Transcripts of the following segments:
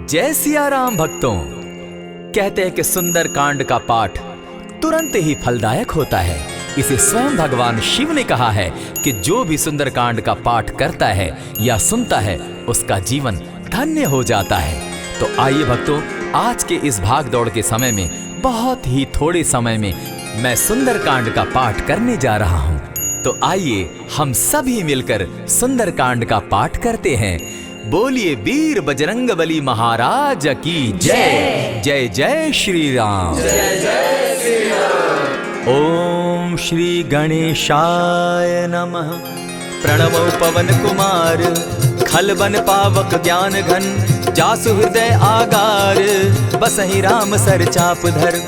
जय सिया राम भक्तों। कहते हैं कि सुंदर कांड का पाठ तुरंत ही फलदायक होता है। इसे स्वयं भगवान शिव ने कहा है कि जो भी सुंदर कांड का पाठ करता है या सुनता है उसका जीवन धन्य हो जाता है। तो आइए भक्तों, आज के इस भाग दौड़ के समय में बहुत ही थोड़े समय में मैं सुंदर कांड का पाठ करने जा रहा हूँ। तो आइए हम सभी मिलकर सुंदर कांड का पाठ करते हैं। बोलिए वीर बजरंगबली महाराज की जय। जय जय श्री राम। जय जय श्री राम। ओम श्री गणेशाय नमः। प्रणवो पवन कुमार खलबन पावक ज्ञान घन, जासु हृदय आगार बसहि राम सर चाप धर।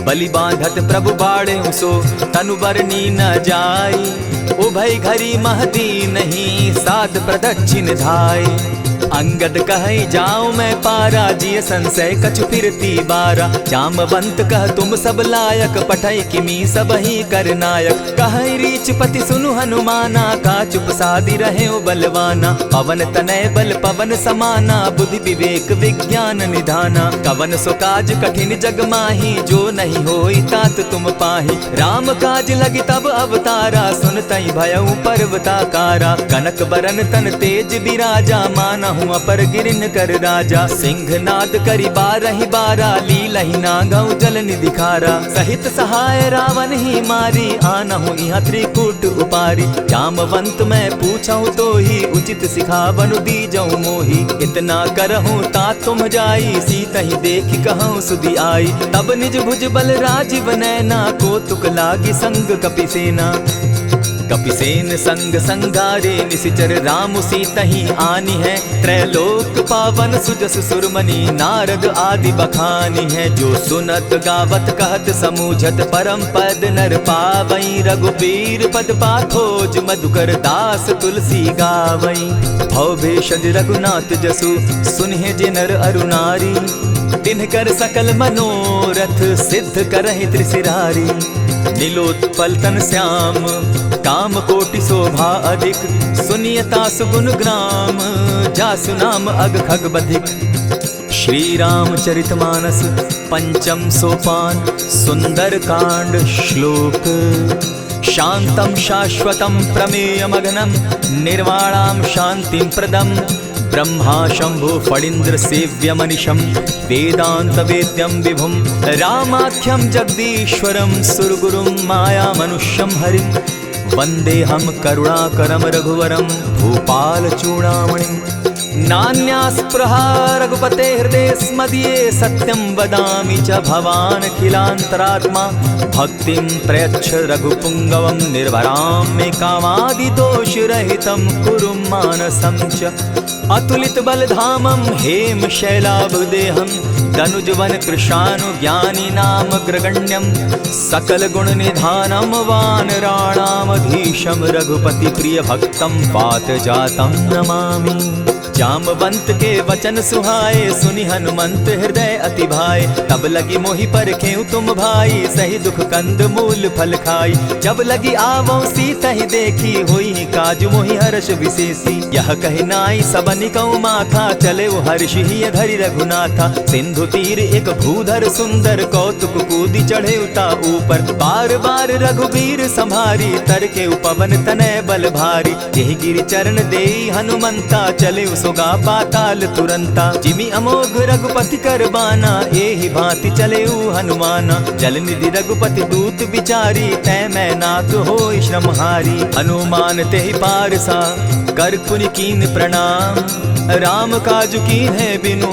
बलि बांधत प्रभु बाढ़े सो तनु बरनी न जाई, उभय घरी महदी नहीं साध प्रदक्षिण धाय। अंगद कहे जाऊं मैं पारा, जिय संशय कछु फिरती बारा। जामवंत कह तुम सब लायक, पठय किमी सब ही कर नायक। कहे रीच पति सुनु हनुमाना, का चुप सादी रहे बलवाना। पवन तनय बल पवन समाना, बुद्धि विवेक विज्ञान निधाना। कवन सो काज कठिन जग माही, जो नहीं होई तात तुम पाही। राम काज लगी तब अवतारा, सुनतई भयउ पर्वताकारा। कनक बरन तन तेज बिराजा, माना अपर गिरिन कर राजा। सिंहनाद करी बारहि बारा, लीलहि नागौ जल निधि खारा। सहित सहाय रावण ही मारी, आनहु इहाँ त्रिकूट उपारी। जामवंत मैं पूछऊं तो ही, उचित सिखावनु दीजऊं मोही। इतना करहूं ता तुम जाई, सीतहि देखि कहूं सुधि आई। तब निज भुज बल राजीव नैना, को तुक लागी संग कपिसेना। कपिसेन संग संगारे, निशिचर राम सीतहि आनी है। त्रैलोक पावन सुजस सुरमणि, नारद आदि बखानी है। जो सुनत गावत कहत समूझत, परम पद नर पावई। रघुबीर पद पाखोज, मधुकर दास तुलसी गावई। भव भेषज रघुनाथ जसु, सुनिहे जे नर अरु नारी। तिनकर सकल मनोरथ, सिद्ध करहि त्रिशिरारी। नीलोत्पल तन श्याम, काम कोटि शोभा अधिक। सुनियता सुगुण ग्राम, जासु नाम अग खग बधिक। श्री रामचरित मानस पंचम सोपान, सुंदर कांड श्लोक। शांतम शाश्वतम प्रमेयमग्नं, निर्वाणां शांतिं प्रदम्। ब्रह्मा शंभु फणीन्द्र सेव्य मनिशं, वेदांत वेद्यं विभुं। रामाख्यं जगदीश्वरं, सुरगुरुं माया मनुष्यं हरिं। वंदेहं करुणाकरं रघुवरं, भूपाल चूड़ामणिं। नान्यास्पृहा रघुपते हृदये स्मदीये, सत्यं वदामि च भवानखिलान्तरात्मा। भक्तिं प्रयच्छ रघुपुङ्गवं, निर्भरां मे कामादिदोषरहितं। कुरु मानसं च अतुलित बलधामं, हेम शैलाभदेहं। धनुजवन कृशानु ज्ञानी नामग्रगण्यं। सकल गुण निधानं, वानराणामधीशं। रघुपति प्रिय भक्तं, पात जातं नमामि। जामवंत के वचन सुहाए, सुनि हनुमंत हृदय अति भाए। तब लगी मोहि परखेउ तुम भाई, सही दुख कंद मूल फल खाई। जब लगी आवो सीतहि देखी, होई काज मोहि हर्ष विशेषी। यह कहि नाई सबनि कौ माथा, चले हर्षि हिय धरि रघुनाथा। सिंधु तीर एक भूधर सुंदर, कौतुक कूदी चढ़े उता ऊपर। बार बार रघुबीर संभारी, तर के उपवन तनय बल भारी। यही गिरि चरण देई हनुमंता, चले सोगा पाताल तुरंता। जिमि अमोघ रघुपति कर बाना, एहि भांति चले हनुमाना। जल निधि रघुपति दूत बिचारी, तै मैं नाथ होई श्रमहारी। हनुमान तेहि पारसा, कर पुनि कीन प्रणाम। राम काज कीन्हे बिनु,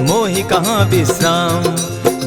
मोहि कहाँ विश्राम।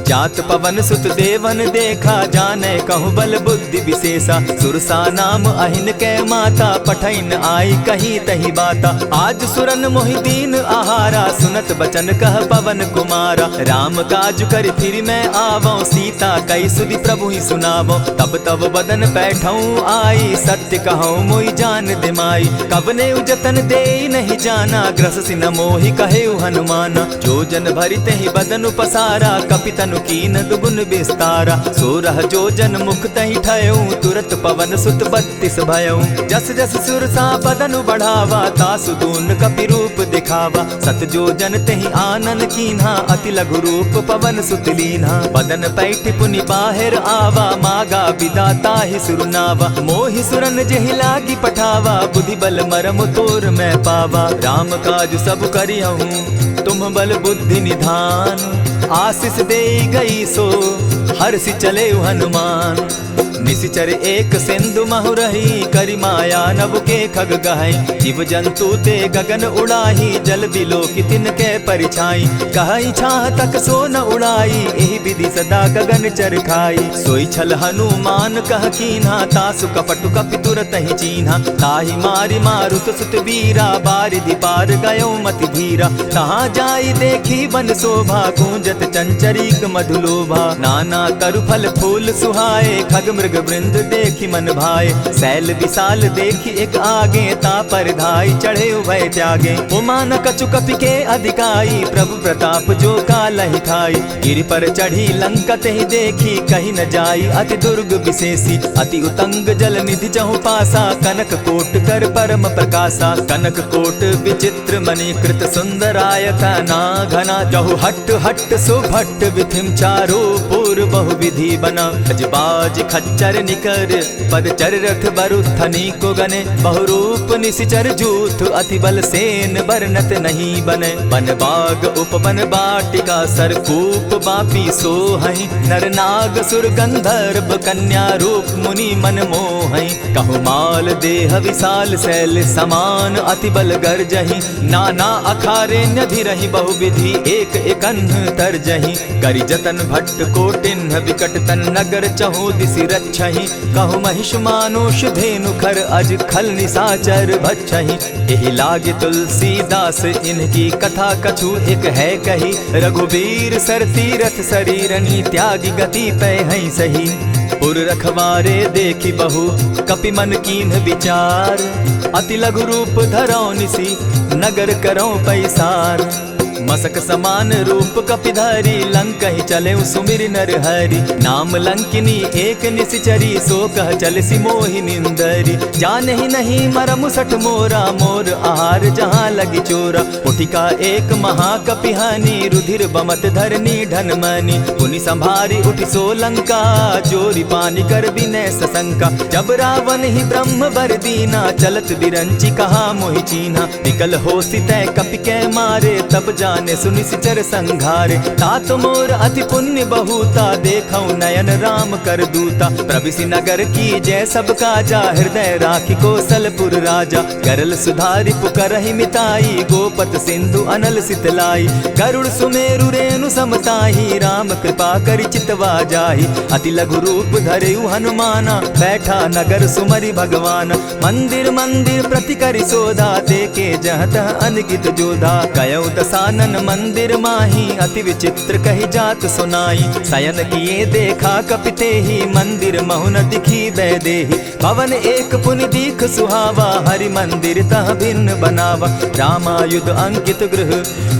जात पवन सुत देवन देखा, जाने कहूँ बल बुद्धि विशेषा। सुरसा नाम अहिन कै माता, पठैन आई कहीं तही बाता। आज सुरन मोहि दीन आहारा, सुनत बचन कह पवन कुमारा। राम काज कर फिर मैं आवो, सीता कई सुधि प्रभु ही सुनावो। तब तब बदन बैठऊँ आई, सत्य कहूँ मोहि जान दिमाई। कबने उजतन दे नहीं जाना, ग्रस सिन मोहि कहे हनुमाना। जो जन भरित ही बदन पसारा, कपितन धनु कीन दुगुन विस्तारा। 16 जोजन मुख तहि ठयऊ, तुरत पवन सुत 32 भयऊ। जस जस सुरसा बदनु बढ़ावा, तासु दून कपि रूप दिखावा। 7 जोजन तेहि आनन कीन्हा, अति लघु रूप पवन सुत लीन्हा। बदन पैठ पुनि बाहिर आवा, मागा विदा ताहि सुरनावा। मोहि सुरन जेहि लागी पठावा, बुद्धि बल मरम तोर मैं पावा। राम काज सब करियहूँ, तुम बल बुद्धि निधान। आशीष दे गई सो हर्षि चले हनुमान। निशिचर एक सिंधु महु रही, करि माया नभ के खग गहई। जीव जंतु ते गगन उड़ाही, जल बिलो की तिनके परिछाई। कहई छाह तक सो न उड़ाई, एहि विधि सदा गगन चर खाई। सोई छल हनुमान कह कीन्हा, तासु कपटु कपि तुरत ही चीन्हा। ताहि मारि मारुत सुत वीरा, बारिधि पार गयो मति धीरा। तहाँ जाई देखी वन शोभा, गूंजत चंचरीक मधुलोभा। नाना तरु फल फूल सुहाए, खग मृग वृंद देखी मन भाए। सैल विशाल देखी एक आगे, ता पर धाई चढ़े उभय त्यागे। उमान कछु कपि के अधिकाई, प्रभु प्रताप जो कालहि खाई। गिरि पर चढ़ी लंका तेहि देखी, कहीं न जाई अति दुर्ग विशेषी। अति उतंग जल निधि चहु पासा, कनक कोट कर परम प्रकाशा। कनक कोट विचित्र मणि कृत सुंदरायता ना घना। जहु हट हट सुभट विधिम चारो पूर बहु विधि बना। अजबाज खच्चर निकर पदचर रथ बरुथनी को गने। बहुरूप निशिचर जूथ, अति बल सेन बरनत नहीं बने। बन बाग उपवन बाटिका, सरकूप बापी सोहई। नर नाग सुर गंधर्व कन्या, रूप मुनि मन मोहई। कहु माल देह विशाल शैल समान, अति बल गर्जही। नाना अखारे न्यधिरहि बहुविधि, एक एकन्ह तरजही। करि जतन भट्ट कोटिन्ह, विकट तन नगर चहु दिसि रक्षहि। कहु महिष मानुष धेनु खर, अज खल निशाचर भक्षहि। एहि लागे तुलसीदास, इनकी कथा कछु एक है कही। रघुबीर सर तीरथ शरीरनी, त्यागी गति पै हई सही। पुर रखवारे देखी बहु, कपि मन कीन्ह विचार। अति लघु रूप धरौ निसी, नगर करौ पैसार। मसक समान रूप कपिधारी, लंकहि चले सुमिर नर हरि। नाम लंकिनी एक निशिचरी, सो कह चल सी मोहि निंदरी। जानहि नहीं मरम सठ मोरा, मोर आहार जहाँ लगी चोरा। उठिका एक महाकपिहानी, रुधिर बमत धरनी ढन मनी। पुनि संभारी उठि सो लंका, जोरी पानी कर विनय सशंका। जब रावण ही ब्रह्म बर दीना, चलत बिरंची कहा मोहि चीन्हा। निकल होसी तय कपि के मारे, तब जाने सुनिशिचर संघारे। तात मोर अति पुण्य बहुता, देखौ नयन राम कर दूता। प्रविशि नगर की जय सब काजा, हृदय राखी कौशलपुर राजा। गरल सुधारि पुकरहि मिताई, गोपत सिंधु अनल सितलाई। गरुड़ सुमेरु रेणु समताही, राम कृपा करि चितवा जाहि। अति लघु रूप धरेउ हनुमाना, बैठा नगर सुमरि भगवान। मंदिर मंदिर प्रति करि सोधा, देखे जहत अनगित जोधा। कयौ दसानन मंदिर माही, अति विचित्र कही जात सुनाई। शयन किए देखा कपिते ही, मंदिर महु न दिखी वैदेही। भवन एक पुनि दीख सुहावा, हरि मंदिर तह भिन्न बनावा। रामायुध अंकित गृह,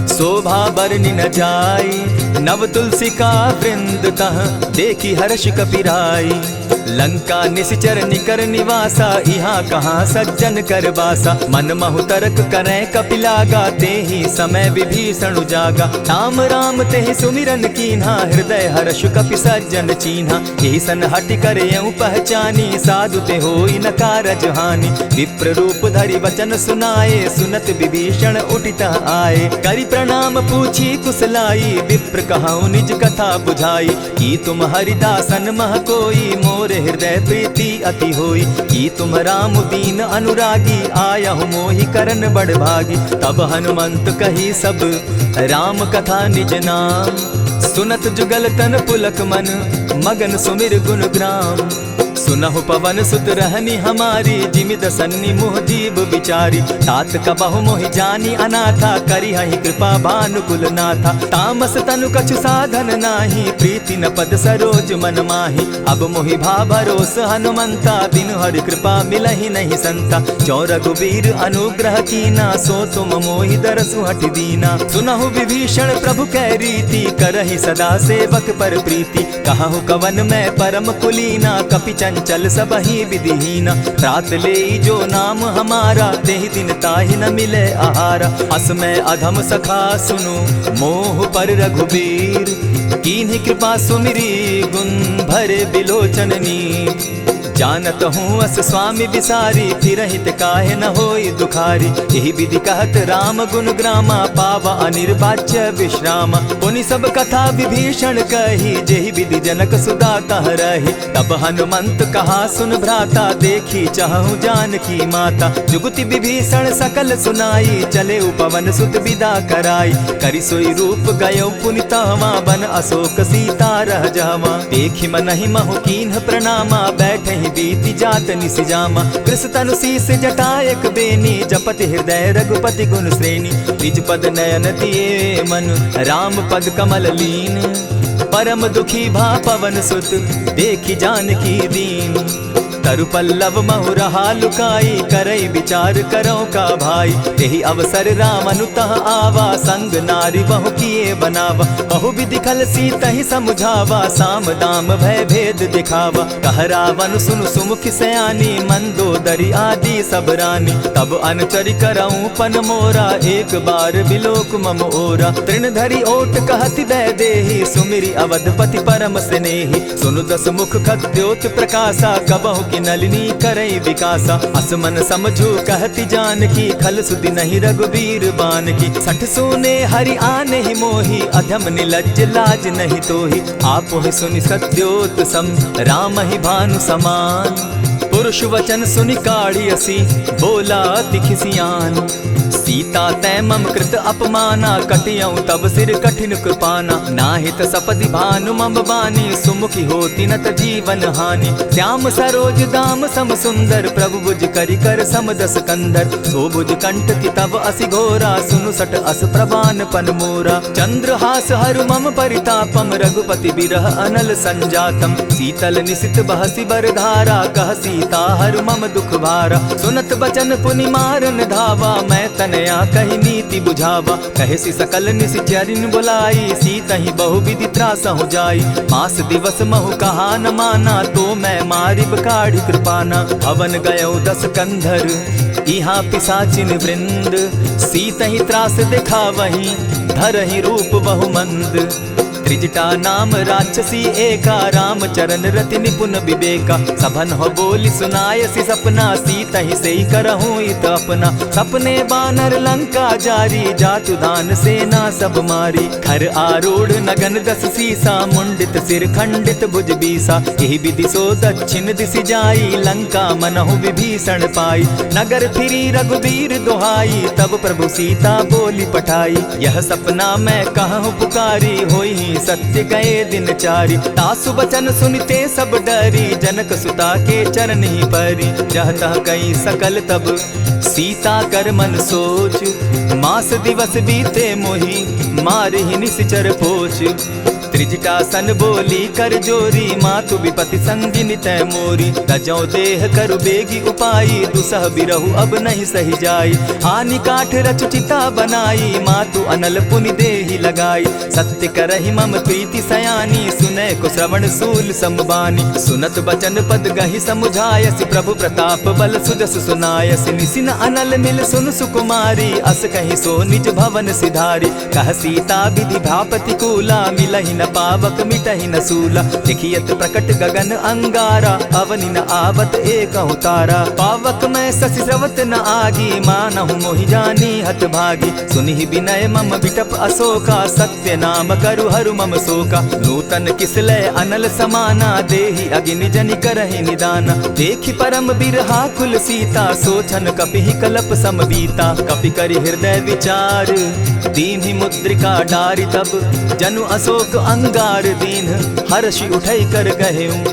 शोभा बरनि न जाई। नव तुलसी का वृंद तह, देखी हर्ष कपिराई। लंका निशिचर निकर निवासा, यहाँ कहाँ सज्जन कर बासा। मन महु तर्क करै कपिलागा, तेहि समय विभीषण जागा। राम राम तेहि सुमिरन कीन्हा, हृदय हर्ष कपि सज्जन चीन्हा। एहि सन हटि कर यूं पहचानी, साधु ते होई न कारज हानि। विप्र रूप धरि वचन सुनाए, सुनत विभीषण उठितः आए। करि प्रणाम पूछी कुशलाई, विप्र कहऊँ निज कथा बुझाई। की तुम हरिदासन मह कोई, मोर हृदय प्रीति अति होई। की तुम राम दीन अनुरागी, आयहु मोहि करन बड़ भागी। तब हनुमंत कही सब राम कथा निज नाम। सुनत जुगल तन पुलक मन, मगन सुमिर गुण ग्राम। सुनहु पवन सुत रहनी हमारी, जिमित सन्नी मुह जीव विचारी। तात कबहु मोहि जानी अनाथा, करी हहि कृपा भानुकुल नाथा। तामस तनु कछु साधन नाही, प्रीति न पद सरोज मन माही। अब मोहि भा भरोस हनुमंता, बिनु हरि कृपा मिलहि नहीं संता। जो रघुबीर अनुग्रह कीना, सो तुम मोहि दरसु हठि दीना। सुनहु विभीषण प्रभु कै रीति, करहि सदा सेवक पर प्रीति। कहु कवन मैं परम कुलीना, कपि चंचल सबहि विधिहीना। त्रात लेई जो नाम हमारा, तेहि दिन ताहि न मिले आहारा। अस मैं अधम सखा सुनु, मोह पर रघुबीर। कीन्हि कृपा सुमिरी, गुण भरे बिलोचन नीर। जानत हूँ अस स्वामी विसारी, फिरहित काहे न होई दुखारी। यही विधि कहत राम गुण ग्रामा, पावा अनिर्वाच्य विश्रामा। पुनि सब कथा विभीषण कही, जेहि विधि जनक सुदा कह रही। तब हनुमंत कहा सुन भ्राता, देखी चाहूँ जानकी माता। जुगति विभीषण सकल सुनाई, चले पवन सुत विदा कराई। करि सोई रूप गयो पुनि तहवा, बन अशोक सीता रह जावा। देखि मनहि महु कीन्ह प्रणामा, बैठहि बीति जात निसिजामा। कृष तनु शीस जटायक बेनी, जपति हृदय रघुपति गुण श्रेणी। निज पद नयन दिए मन, राम पद कमल लीन। परम दुखी भा पवन सुत, देखि जानकी दीन। तरु पल्लव महु रहा लुकाई, करई विचार करो का भाई। यही अवसर राम अनुतः आवा, संग नारी बहु किए बनावा। बहु विधि खल सीतहि समुझावा, साम दाम भय भेद दिखावा। कह रावण सुन सुमुखि सयानी, मंदोदरी आदि सब रानी। तब अनुचरि करऊं पन मोरा, एक बार बिलोक मम ओरा। तृण धरि ओट कहति दय देहि, सुमिरि अवधपति परम स्नेही। सुनु दस मुख खद्योत प्रकाशा, कबहु नलिनी करई विकासा। असमन समझू कहती जानकी, खल सुधि नहीं रघुबीर बान की। सठ सोने हरि आने ही मोही, अधम निलज्ज लाज नहीं तोही। आपो ही सुनि सत्योत सम, राम ही भानु समान। पुरुष वचन सुनि काढ़ी असी, बोला अति खिसियान। सीता तै मम कृत अपमाना, कटियऊं तब सिर कठिन कृपाना। नाहित सपदि भानु मम बानी, सुमुखी होती नत जीवन हानि। श्याम सरोज दाम सम सुंदर, प्रभु बुझ करि कर समदस कंदर। सो बुझ कंठ की तब असि घोरा, सुनु सट अस प्रवान पन मोरा। चंद्रहास हरु मम परितापम, रघुपति बिरह अनल संजातम। शीतल निशित बहसी बरधारा, कह सीता हरु मम दुख भारा। सुनत बचन पुनि मारन धावा, मैं तनया कही नीति बुझावा। कहे सकल निशिचरिन बुलाई, सीतहि बहु विधि त्रास हो जाई। मास दिवस महु कहा न माना, तो मैं मारिब काढ़ी कृपाना। भवन गयो 10 कंधर, इहाँ पिशाचिन वृंद। सीतहि त्रास दिखावहि, धरहि रूप बहु मंद। त्रिजटा नाम राक्षसी एका, राम चरण रति निपुण विवेका। सभन हो बोली सुनायसी सपना, सीतहि सेई करहूँ इत अपना। सपने बानर लंका जारी, जातु दान सेना सब मारी। खर आरूढ़ नगन 10 सीसा, मुंडित सिर खंडित भुज बीसा। यही विधि सो दक्षिण दिशि जाई, लंका मनहु विभीषण पाई। नगर फिरी रघुबीर दुहाई, तब प्रभु सीता बोली पठाई। यह सपना मैं कहूँ पुकारी, होई सत्य गए दिन चारि। तासु बचन सुनते सब डरी, जनक सुता के चरण ही परी। जहतः कई सकल तब सीता कर मन सोच, मास दिवस बीते मोही, मारे ही निश्चर पोच। त्रिजटा सन बोली कर जोरी, मातु विपति संगिनी तै मोरी। तजौ देह करु बेगी उपाई, दुसह बिरहु अब नहीं सही जाई। हानि काठ रच चिता बनाई, मातु अनल पुनि देहि लगाई। सत्य करहि मम प्रीति सयानी, सुनै को श्रवण सूल समबानी। सुनत बचन पद गहि समुझायसि, प्रभु प्रताप बल सुजस सुनायसि। निसिन अनल मिल सुन सुकुमारी, अस कहि सो निज भवन सिधारी। कह सीता विधि भापति कूला, मिलहि न पावक मिटहि न सूला। लिखियत प्रकट गगन अंगारा, अवनि न आवत एकहु तारा। पावक मैं शशि स्रवत न आगी, मानहु मोहि जानी हत भागी। सुनिहि विनय मम बिटप अशोका, सत्य नाम करु हरु मम शोका। नूतन किसलय अनल समाना, देहि अगिनि जनि करहि निदाना। देखि परम बिरहा कुल सीता, सोचन कपिहि कलप सम बीता। कपि करि हृदय विचार, दीन्हि मुद्रिका डारि। तब जनु अशोक अंगार दीन, हर्षि उठै कर गहेऊं।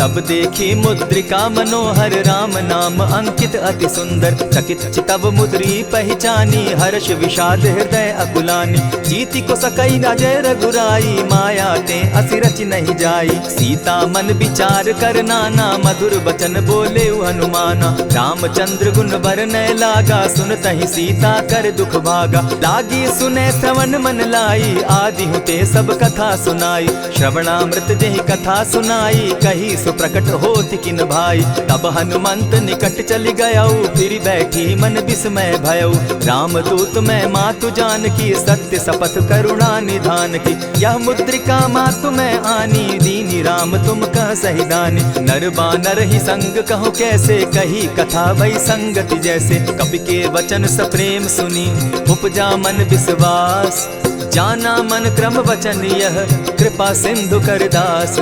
तब देखी मुद्रिका मनोहर राम नाम अंकित अति सुंदर। चकित चितव मुद्री पहचानी हर्ष विषाद हृदय अकुलानी। जीति को सकई अजय रघुराई माया ते असि रचि नहीं जाई। सीता मन विचार कर नाना मधुर बचन बोले हनुमाना। रामचंद्र गुण बरनय लागा सुनतहि सीता कर दुख भागा। लागी सुने श्रवण मन लाई आदि हुते सब कथा सुनाई। श्रवणामृत जेहि कथा सुनाई कही सो प्रकट होति किन भाई। तब हनुमंत निकट चली गयऊ फिर बैठी मन विस्मय भयऊ। रामदूत मैं मातु जान की सत्य शपथ करुणा निधान की। यह मुद्रिका मातु मैं आनी दीनी राम तुम कह सही दानी। नर बानर ही संग कहो कैसे कही कथा वही संगति जैसे। कपि के वचन सप्रेम सुनी उपजा मन विश्वास। जाना मन क्रम वचन यह कृपा सिंधु कर दास।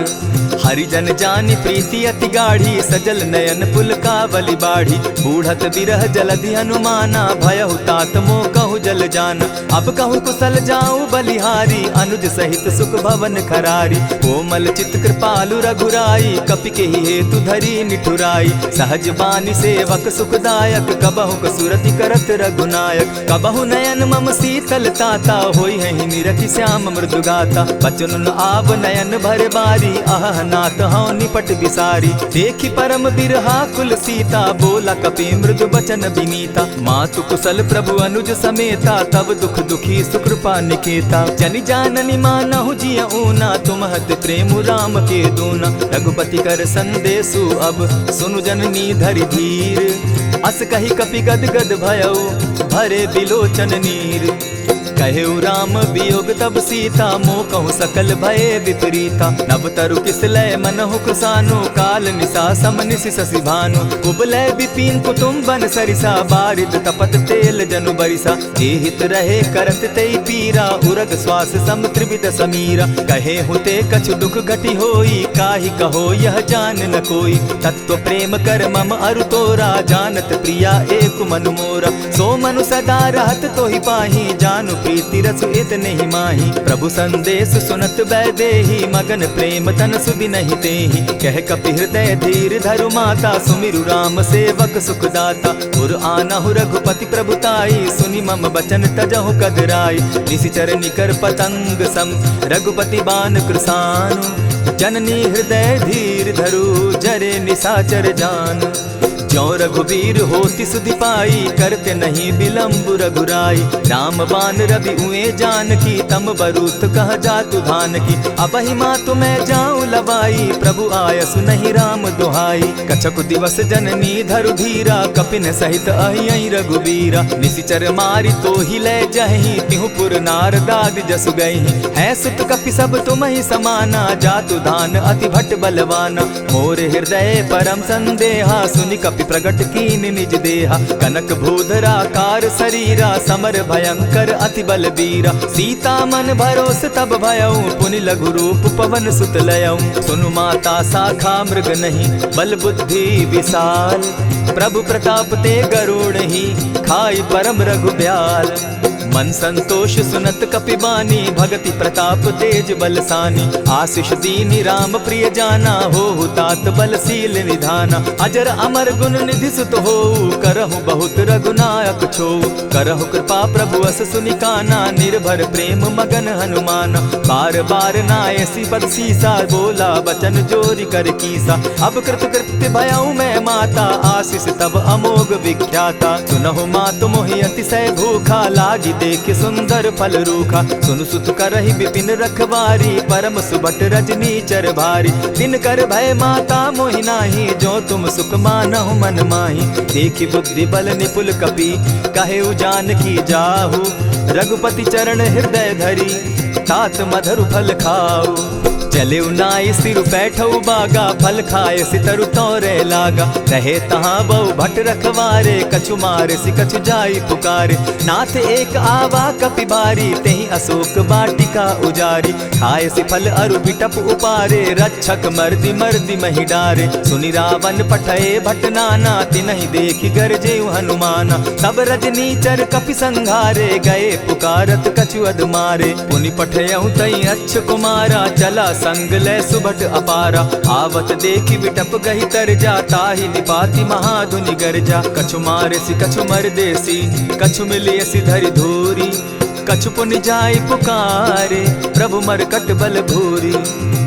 हरिजन जानी प्रीति अति गाढ़ी सजल नयन पुलकावली बाढ़ी। बूढ़त बिरह जलधि हनुमाना भयहु तात मोह कहु जल जाना। अब कहु कुशल जाऊं बलिहारी अनुज सहित सुख भवन खरारी। कोमल चित कृपालु रघुराई कपि के ही हेतु धरी निठुराई। सहज बानी सेवक सुखदायक कबहु कसुरति करत रघुनायक। कबहु नयन मम शीतल ताता होई है निरखि श्याम मृदु गाता। बचन आब नयन भर बारी आह नाथ हूँ निपट बिसारी। देखी परम बिरहा कुल सीता बोला कपि मृदु बचन विनीता। मातु कुशल प्रभु अनुज समेता तब दुख दुखी सुकृपा निकेता। जनि जाननी मानहु जिय ऊना तुम हत प्रेम राम के दूना। रघुपति कर संदेशु अब सुनु जननी धरि धीर। अस कही कपि गद गद भयऊ भरे बिलोचन नीर। कहेउ राम वियोग तब सीता मोह कहूँ सकल भये विपरीता। नव तरु किस लय मनहु कृसानु काल निशा समनिशि शशि भानु। कुबलय विपिन कुटुम्बन सरिसा बारिद तपत तेल जनु बरिसा। जे हित रहे करत तेई पीरा उरग श्वास सम त्रिविध समीरा। कहे हुते कछु दुख घटी होई काहि कहो यह जान न कोई। तत्व प्रेम कर मम अरु तोरा जानत प्रिया एक मनु मोरा। सो मनु सदा रहत तोहि पाही जानु प्रीति रसु इतने ही माही। प्रभु संदेश सुनत बैदेही मगन प्रेम तन सुधि नहीं तेहि। कह कपि हृदय धीर धरु माता सुमिरु राम सेवक सुखदाता। उर आनहु रघुपति प्रभुताई सुनि मम बचन तजहु कदराई। निशिचर निकर पतंग सम रघुपति बान कृसानु। जननी हृदय धीर धरु जरे निशाचर जान। ज्यों रघुवीर होति सुधि पाई करते नहीं विलम्ब रघुराई। राम बान रवि उए जान की तम बरूथ कह जातु धान की। अबहि मातु मैं जाऊं लवाई प्रभु आयसु नहीं राम दुहाई। कछक दिवस जननी धरु धीरा कपिन सहित अहियहि रघुवीरा। निशिचर मारी तो ही ले जहि तिहुपुर नार दाग जसु गई। है सुत कपि सब तुम ही समाना जातु धान अति भट बलवाना। मोर हृदय परम संदेहा सुनि कपि प्रगट कीन निज देहा। कनक भूधरा कार शरीरा समर भयंकर अति बलबीरा। सीता मन भरोस तब भयऊ पुनि लघु रूप पवन सुत लयऊ। सुनु माता शाखा मृग नहीं बल बुद्धि विशाल। प्रभु प्रताप ते गरुड़ ही खाई परम रघु ब्याल। मन संतोष सुनत कपि बानी भगति प्रताप तेज बलसानी। आशीष दीनी राम प्रिय जाना हो तात बलशील निधाना। अजर अमर गुण निधि सुत हो करहु बहुत रघुनायक छो। करहु कृपा प्रभु अस सुनि काना निर्भर प्रेम मगन हनुमाना। बार बार नायसी पद सीसा बोला बचन जोरी कर कीसा। अब कृत कृत्य भयऊ मैं माता आशीष तब अमोघ विख्याता। सुनहु मातु मोहि अतिशय भूखा लागी देख सुंदर फल रूखा। सुन सुत करहि विपिन रखवारी परम सुबट रजनी चर भारी। तिन कर भय माता मोहि नाही जो तुम सुख मानहु मन माही। देखि बुद्धि बल निपुल कपि कहेउ जानकी जाहु। रघुपति चरण हृदय धरी तात मधुर फल खाऊ। चले नाई सिर बैठऊ बागा फल खाए सितरु तोरे लागा। रहे तहाँ बहु भट रखवारे कछु मारे सि कछु जाई पुकारे। नाथ एक आवा कपि बारी तेहि अशोक बाटिका उजारी। खाए सि फल अरु बिटप उपारे रक्षक मर्दि मर्दि महि डारे। सुनि रावण पठये भट नाना तिनहि देखि गरजेउ हनुमाना। तब रजनीचर कपि संघारे गए पुकारत कछु अध मारे। पुनि पठयउ तई अच्छ कुमारा चला संग ले सुभट अपारा। आवत देखी विटप गही तर जा, ताहि निपाति महाधुनि गर्जा। कछु मारेसी कछु मर देसी, कछु मिलियसी धरि धूरी। कछु पुनि जाय पुकारे, प्रभु मरकट बल भूरी।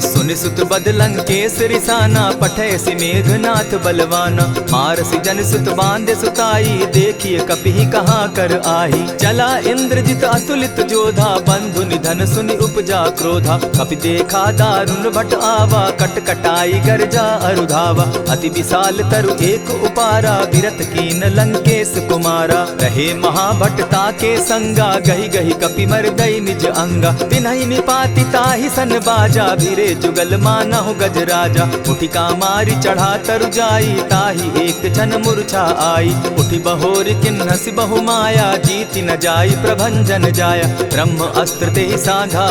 सुनि सुत बद लंकेश रिसाना, पठैसी मेघनाथ बलवाना। मारसी जन सुत बांधे सुताई, देखिए कपि कहाँ कर आही। चला इंद्रजित अतुलित जोधा, बंधु निधन सुनि उपजा क्रोधा। कपि देखा दारुण भट आवा, कट कटाई गर्जा अरुधावा। अति विशाल तरु एक उपारा, विरत कीन लंकेश कुमारा। रहे महाभट्टा के संगा, गही गही कपि मर्दई निज अंगा। तिन्हि निपाति ताहि सन बाजा, भीरे जुगल मानहु गजराजा। उठिका मारी चढ़ा तरु जाई, ताहि एक क्षण मूर्छा आई। उठि बहोर किन्हसि बहु माया, जीति न जाई प्रभंजन जाया। ब्रह्म अस्त्र तेहि साधा,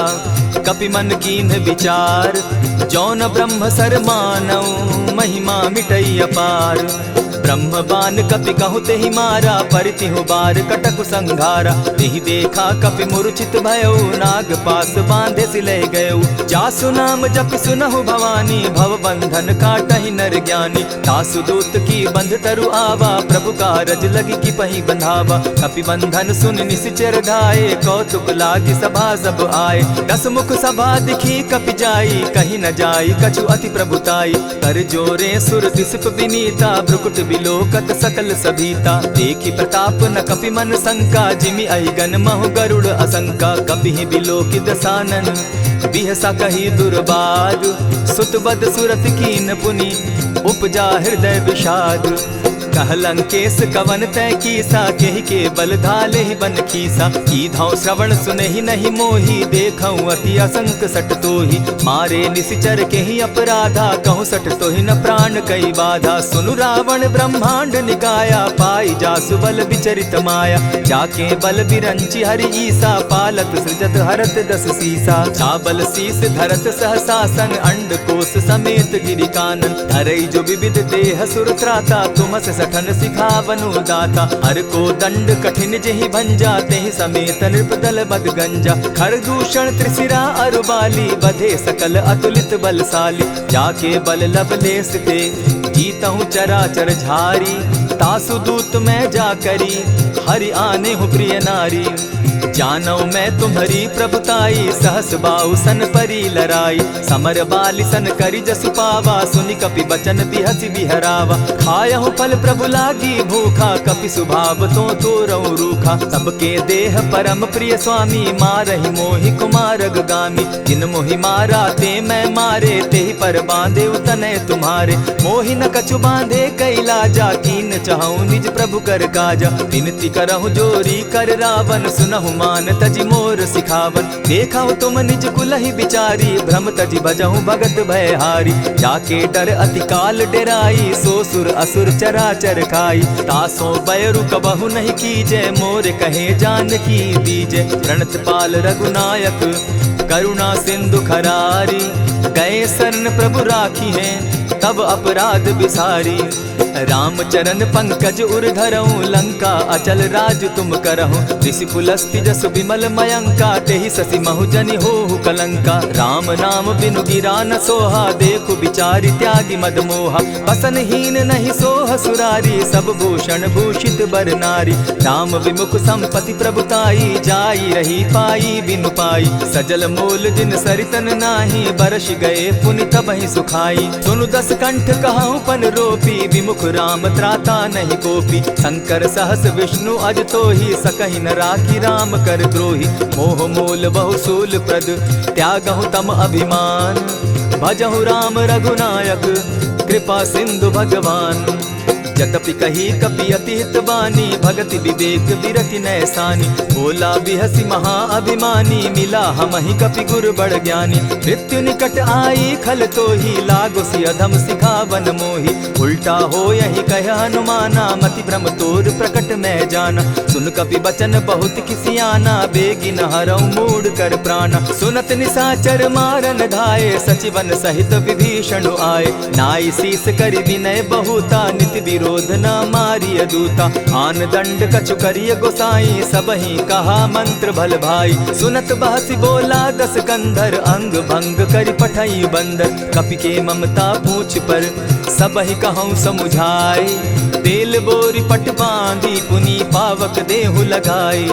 कपि मन कीन्ह विचार। जौन ब्रह्म सर मानऊ, महिमा मिटई अपार। ब्रह्म बान कपि कहु तेहि मारा, परितिहु बार कटकु संघारा। तेहि देखा कपि मूर्छित भयउ, नाग पास बांधे सिले गयउ। जासु नाम जपि सुनहु भवानी, भव बंधन काटहि नर ज्ञानी। तासु दूत की बंध तरु आवा, प्रभु कारज लगी कि पहि बंधावा। कपि बंधन सुन निसिचर धाये, कौतुक लागी सभा सब आए। दस मुख सभा दिखी कपि जाई, कहीं न जाई कछु अति प्रभुताई। कर जोरे सुर दिसप विनीता, भ्रुकुट बिलोकत सकल सभीता। देखी प्रताप न कपि मन शंका, जिमि अहिगन महु गरुड़ असंका। कपि बिलोकि दसानन, बिहसा कही दुर्बाद। सुत बद सुरत कीन पुनि, उपजा हृदय विषाद। कह लंकेश कवन तय कीसा, केहि के बल धाले ही बन खीसा। कीधौ श्रवण सुनहि नहीं मोही, देखऊं अति असंक सट तोही। मारे निसिचर केहि अपराधा, कहूँ सट तोहि न प्राण कई बाधा। सुनु रावण ब्रह्मांड निकाया, पाई जासु बल विचरित माया। जाके बल बिरंचि हरि ईसा, पालत सृजत हरत दस सीसा। चाबल शीस धरत सहसासन, अंड कोश समेत गिरि कानन। धरई जो विविध देह सुर त्राता, तुमस सठन सिखावनु दाता। हर को दंड कठिन जेहि भंजा, तेहि समेत नृपदल बद गंजा। खरदूषण त्रिशिरा अरुबाली, बधे सकल अतुलित बलशाली। जाके बल लवलेस ते, जीतहु चराचर झारी। तासु दूत मैं जा करी, हरि आने हूँ प्रिय नारी। जानौ मैं तुम्हारी प्रभुताई, सहस बाहु सन परी लराई। समर बाली सन करि जसु पावा, सुनि कपि बचन बिहसि बिहरावा। खायहु फल प्रभु लागी भूखा, कपि सुभाव तो तोरऊ रूखा। सबके देह परम प्रिय स्वामी, मारहि मोहि कुमारग गामी। जिन मोहि मारा ते मैं मारे, तेहि पर बांधे उतने तुम्हारे। मोहि न कछु बांधे कैलाजा, कीन चाहूं निज प्रभु कर काजा। विनती करहु जोरी कर रावण, सुनहु मान तजि मोर सिखावन। देखा तुम निज कुलहि बिचारी, भ्रम तजि भजहु भगत भयहारी। जाके डर अति काल डेराई, सो सुर असुर चराचर खाई। तासो बैरु कबहु नहीं कीजे, मोर कहे जानकी दीजे। प्रणत पाल रघुनायक, करुणा सिंधु खरारी। गए शरण प्रभु राखी हैं, तब अपराध बिसारी। राम चरण पंकज उर धरऊं, लंका अचल राज तुम करहूं। ऋषि पुलस्ति जसु विमल मयंका, तेहि ससि महु जनि होहु कलंका। राम नाम बिनु गिरा न सोहा, देखु बिचारी त्यागी मद मोहा। बसनहीन नहीं सोह सुरारी, सब भूषण भूषित बर नारी। राम विमुख संपति प्रभुताई, जाई रही पाई बिनु पाई। सजल मोल जिन सरितन नाही, बरस गए पुनि तबहि सुखाई। सुनु दस कंठ कहूँ पन रोपी, विमुख राम त्राता नहीं कोपी। शंकर सहस विष्णु अज तो ही, सकहि न राखी राम कर द्रोही। मोह मूल बहु सूल प्रद, त्यागहु तम अभिमान। भजहु राम रघुनायक, कृपा सिंधु भगवान। जतपि कही कपि अति हित बानी, भगति विवेक विरति नैसानी। बोला बिहसी महा अभिमानी, मिला हमहि कपि गुर बड़ ज्ञानी। मृत्यु निकट आई खल तो ही, लागो सि अधम सिखावन मोही। उल्टा हो यही कह हनुमाना, मति भ्रम तोर प्रकट मैं जाना। सुन कपि बचन बहुत किसियाना, बेगिन हरऊ मूड कर प्राणा। सुनत निसाचर मारन धाये, सचिवन सहित विभीषण आए। नाई शीस करि विनय बहुता, नित विरोध न मारिय दूता। आन दंड कछु करिय गोसाई, सबहि कहा मंत्र भल भाई। सुनत बहसी बोला दस कंधर, अंग भंग करि पठई बंदर। कपि के ममता पूछ पर, सबहि कहूँ समुझाए। तेल बोरी पट बांधी, पुनि पावक देहु लगाई।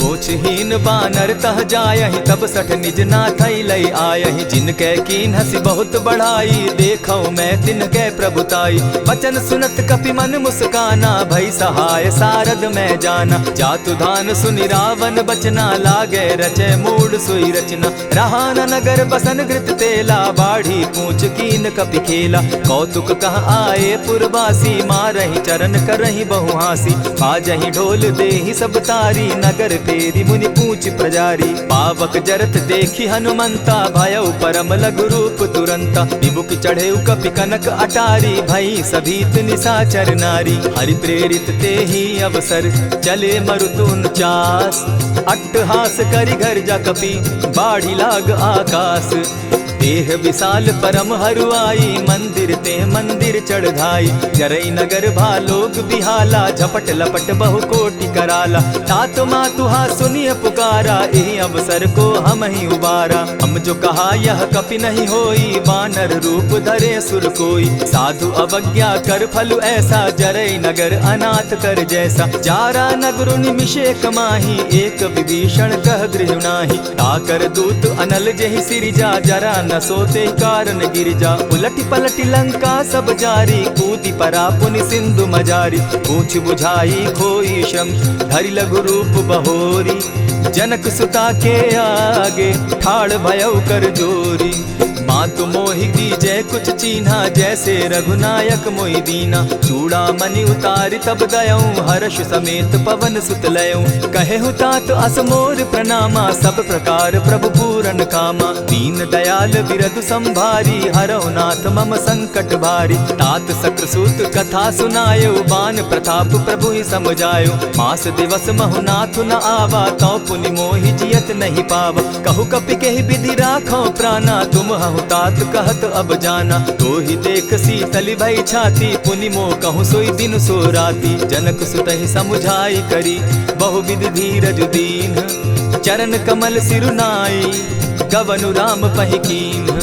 पोछहीन बानर तह जायहि, तब सठ निज नाथई लई आयहि। जिनकै कीन हसी बहुत बढ़ाई, देखौ मैं तिनकै प्रभुताई। बचन सुनत कपि मन मुस्काना, भई सहाय सारद मैं जाना। जातु धान सुनि रावण बचना, लागे रचय मूड सोई रचना। रहा न नगर बसन घृत तेला, बाढ़ी पूछ कीन कपि खेला। कौतुक कह आए पुरवासी, मारहि चरण करहि बहु हासी। बाजहि ढोल देहि सब तारी, नगर तेरी मुनि पूछ प्रजारी। पावक जरत देखी हनुमंता, भयउ परम लघु रूप तुरंता। विमुख चढ़े कपि कनक अटारी, भई सभीत निशाचर नारी। हरि प्रेरित ते ही अवसर, चले मरुतुन चास। अट्टहास करि घर जा कपि, बाढ़ी लाग आकाश। देह विशाल परम हरुआई, मंदिर ते मंदिर चढ़ाई। जरई नगर भालोग बिहाला, झपट लपट बहु कोटि कराला। तात मातुहा सुनिय पुकारा, एहि अवसर को हम ही उबारा। हम जो कहा यह कपि नहीं होई, वानर रूप धरे सुर कोई। साधु अवज्ञा कर फल ऐसा, जरई नगर अनाथ कर जैसा। जारा नगर निमिषे कमाही, एक विभीषण कह गृह नाही। ताकर दूत अनल जहि सिरिजा, जरा न सोते कारण गिरजा। उलटी पलटी लंका सब जारी, कूदी परा पुनि सिंधु मजारी। पूछ बुझाई खोई श्रम, धरि लघु रूप बहोरी। जनक सुता के आगे, ठाड़ भयउ कर जोरी। मातु मोहि दीजै कुछ चीन्हा, जैसे रघुनायक मोहि दीना। चूड़ा मणि उतारि तब दयऊं, हर्ष समेत पवन सुत लयऊं। कहेहु तात अस मोर प्रणामा, सब प्रकार प्रभु पूरन कामा। दीन दयाल बिरधु संभारी, हरौ नाथ मम संकट भारी। तात सक्रसूत कथा सुनायो, बान प्रताप प्रभु ही समझायो। मास दिवस महु नाथ न आवा, तौ पुनि मोहि जियत नहीं पावा। कहु कपि केहि विधि राखो प्राणा, तुम हहु तात कहत अब जाना। तो ही देख शीतली भई छाती, पुनि मोह कहूँ सोई दिन सो राती। जनक सुतहि समुझाई करी, बहुविधि धीरज दीन। चरण कमल सिरुनाई, गवनु राम पहि कीन।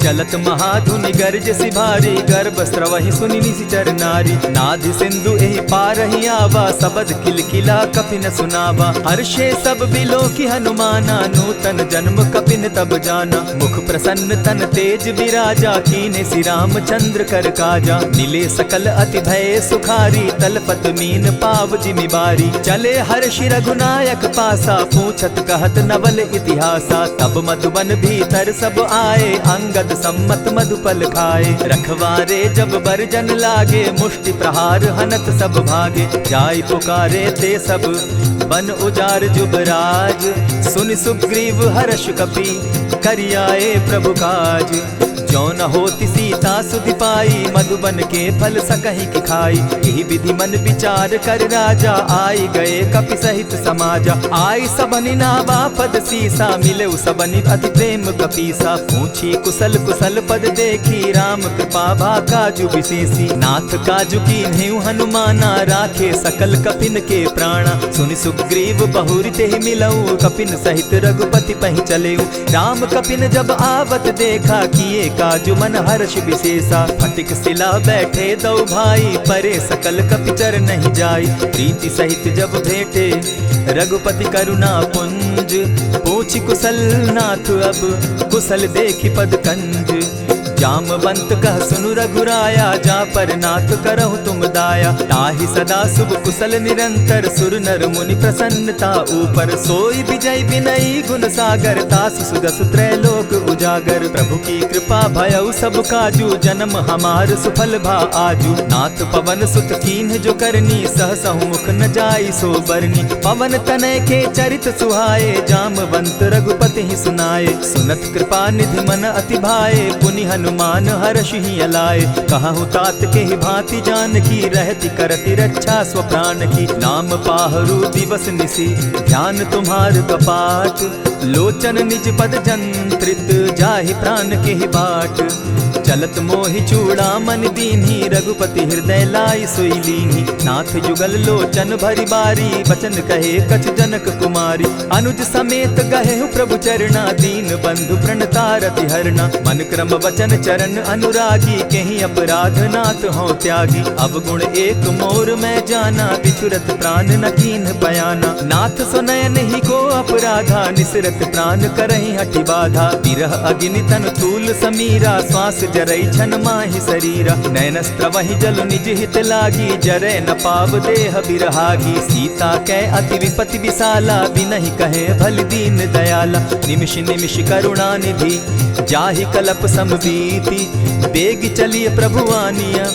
चलत महाधुनि गर्ज सिभारी, गर्भ स्रवहि सुनि निशिचर नारी। नाधि सिंधु एहि पारहि आवा, सबद किलकिला कपि न सुनावा। हर्षे सब बिलोकि हनुमाना, नूतन जन्म कपि न तब जाना। मुख प्रसन्न तन तेज विराजा, कीने श्री रामचंद्र कर काजा। मिले सकल अति भय सुखारी, तलपत मीन पाव जिमि बारी। चले हर्षि रघुनायक पासा, पूछत कहत नवल इतिहासा। तब मधुबन भीतर सब आए, अंगद सम्मत मधुपल खाए। रखवारे जब बरजन लागे, मुष्टि प्रहार हनत सब भागे। जाय पुकारे ते सब, बन उजार जुबराज। सुनि सुग्रीव हर्ष कपि, करियाए प्रभु काज। जो न होती सीता सुधि पाई, मधुबन के फल सकहि की खाई। यही विधि मन विचार कर राजा, आई गए कपि सहित समाजा। आई सबनि नावा पद सीसा, मिले सबनि अति प्रेम कपीसा। पूछी कुशल कुशल पद देखी, राम कृपा भा काजु विशेषी। नाथ काजु कीन्हेउ हनुमाना, राखे सकल कपिन के प्राणा। सुनि सुग्रीव बहुरि तेहि मिलऊ, कपिन सहित रघुपति पहि चलेऊ। राम कपिन जब आवत देखा, किए काजु मन हर्ष विशेषा। फटिक सिला बैठे दो भाई, परे सकल कपिचर नहीं जाई। प्रीति सहित जब भेटे, रघुपति करुणा पुंज। पूछि कुशल नाथ अब, कुशल देखि पद कंज। जामवंत कह सुनु रघुराया, जा पर नाथ करहु तुम दाया। ताहि सदा शुभ कुशल निरंतर, सुर नर मुनि प्रसन्नता ऊपर। सोई विजय विनयी गुण सागर, तास सुदस त्रैलोक उजागर। प्रभु की कृपा भयउ सब काजू, जन्म हमार सुफल भा आजू। नाथ पवन सुत कीन्ह जो करनी, सहसहु मुख न जाई सो बरनी। पवन तनय के चरित सुहाए, जामवंत रघुपति ही सुनाए। सुनत कृपा निधि मन अति भाए, पुनि हनुमान हर्ष ही अलाए। कहु तात के ही भांति जान की, रहती करती रक्षा स्व प्राण की। नाम पाहरु दिवस निसी, ध्यान तुम्हार कपाट। लोचन निज पद जंत्रित, जाहि प्राण के ही बाट। चलत मोहि चूड़ामन दीन्ही, रघुपति हृदय लाई सोई लीन्ही। नाथ जुगल लोचन भरी बारी, बचन कहे कछ जनक कुमारी। अनुज समेत गहे प्रभु चरणा, दीन बंधु प्रणतारति हरना। मन क्रम वचन चरण अनुरागी, कहीं अपराध नाथ हो त्यागी। अब गुण एक मोर में जाना, बिछुरत प्राण न कीन्ह बयाना। नाथ सुनयन ही को अपराधा, निसरत प्राण करहि हठि बाधा। विरह अग्नि तन तूल समीरा, श्वास जरई छन माहि शरीरा। नयन स्त्रवहि जल निज हित लागी, जरै न पाव देह बिरहागी। सीता कै अति विपति विशाला, बिनहि कहे भल दीन दयाला। निमिष निमिष करुणा निधि, जाहि कलप समबीति। बेग चलिए प्रभु आनिया,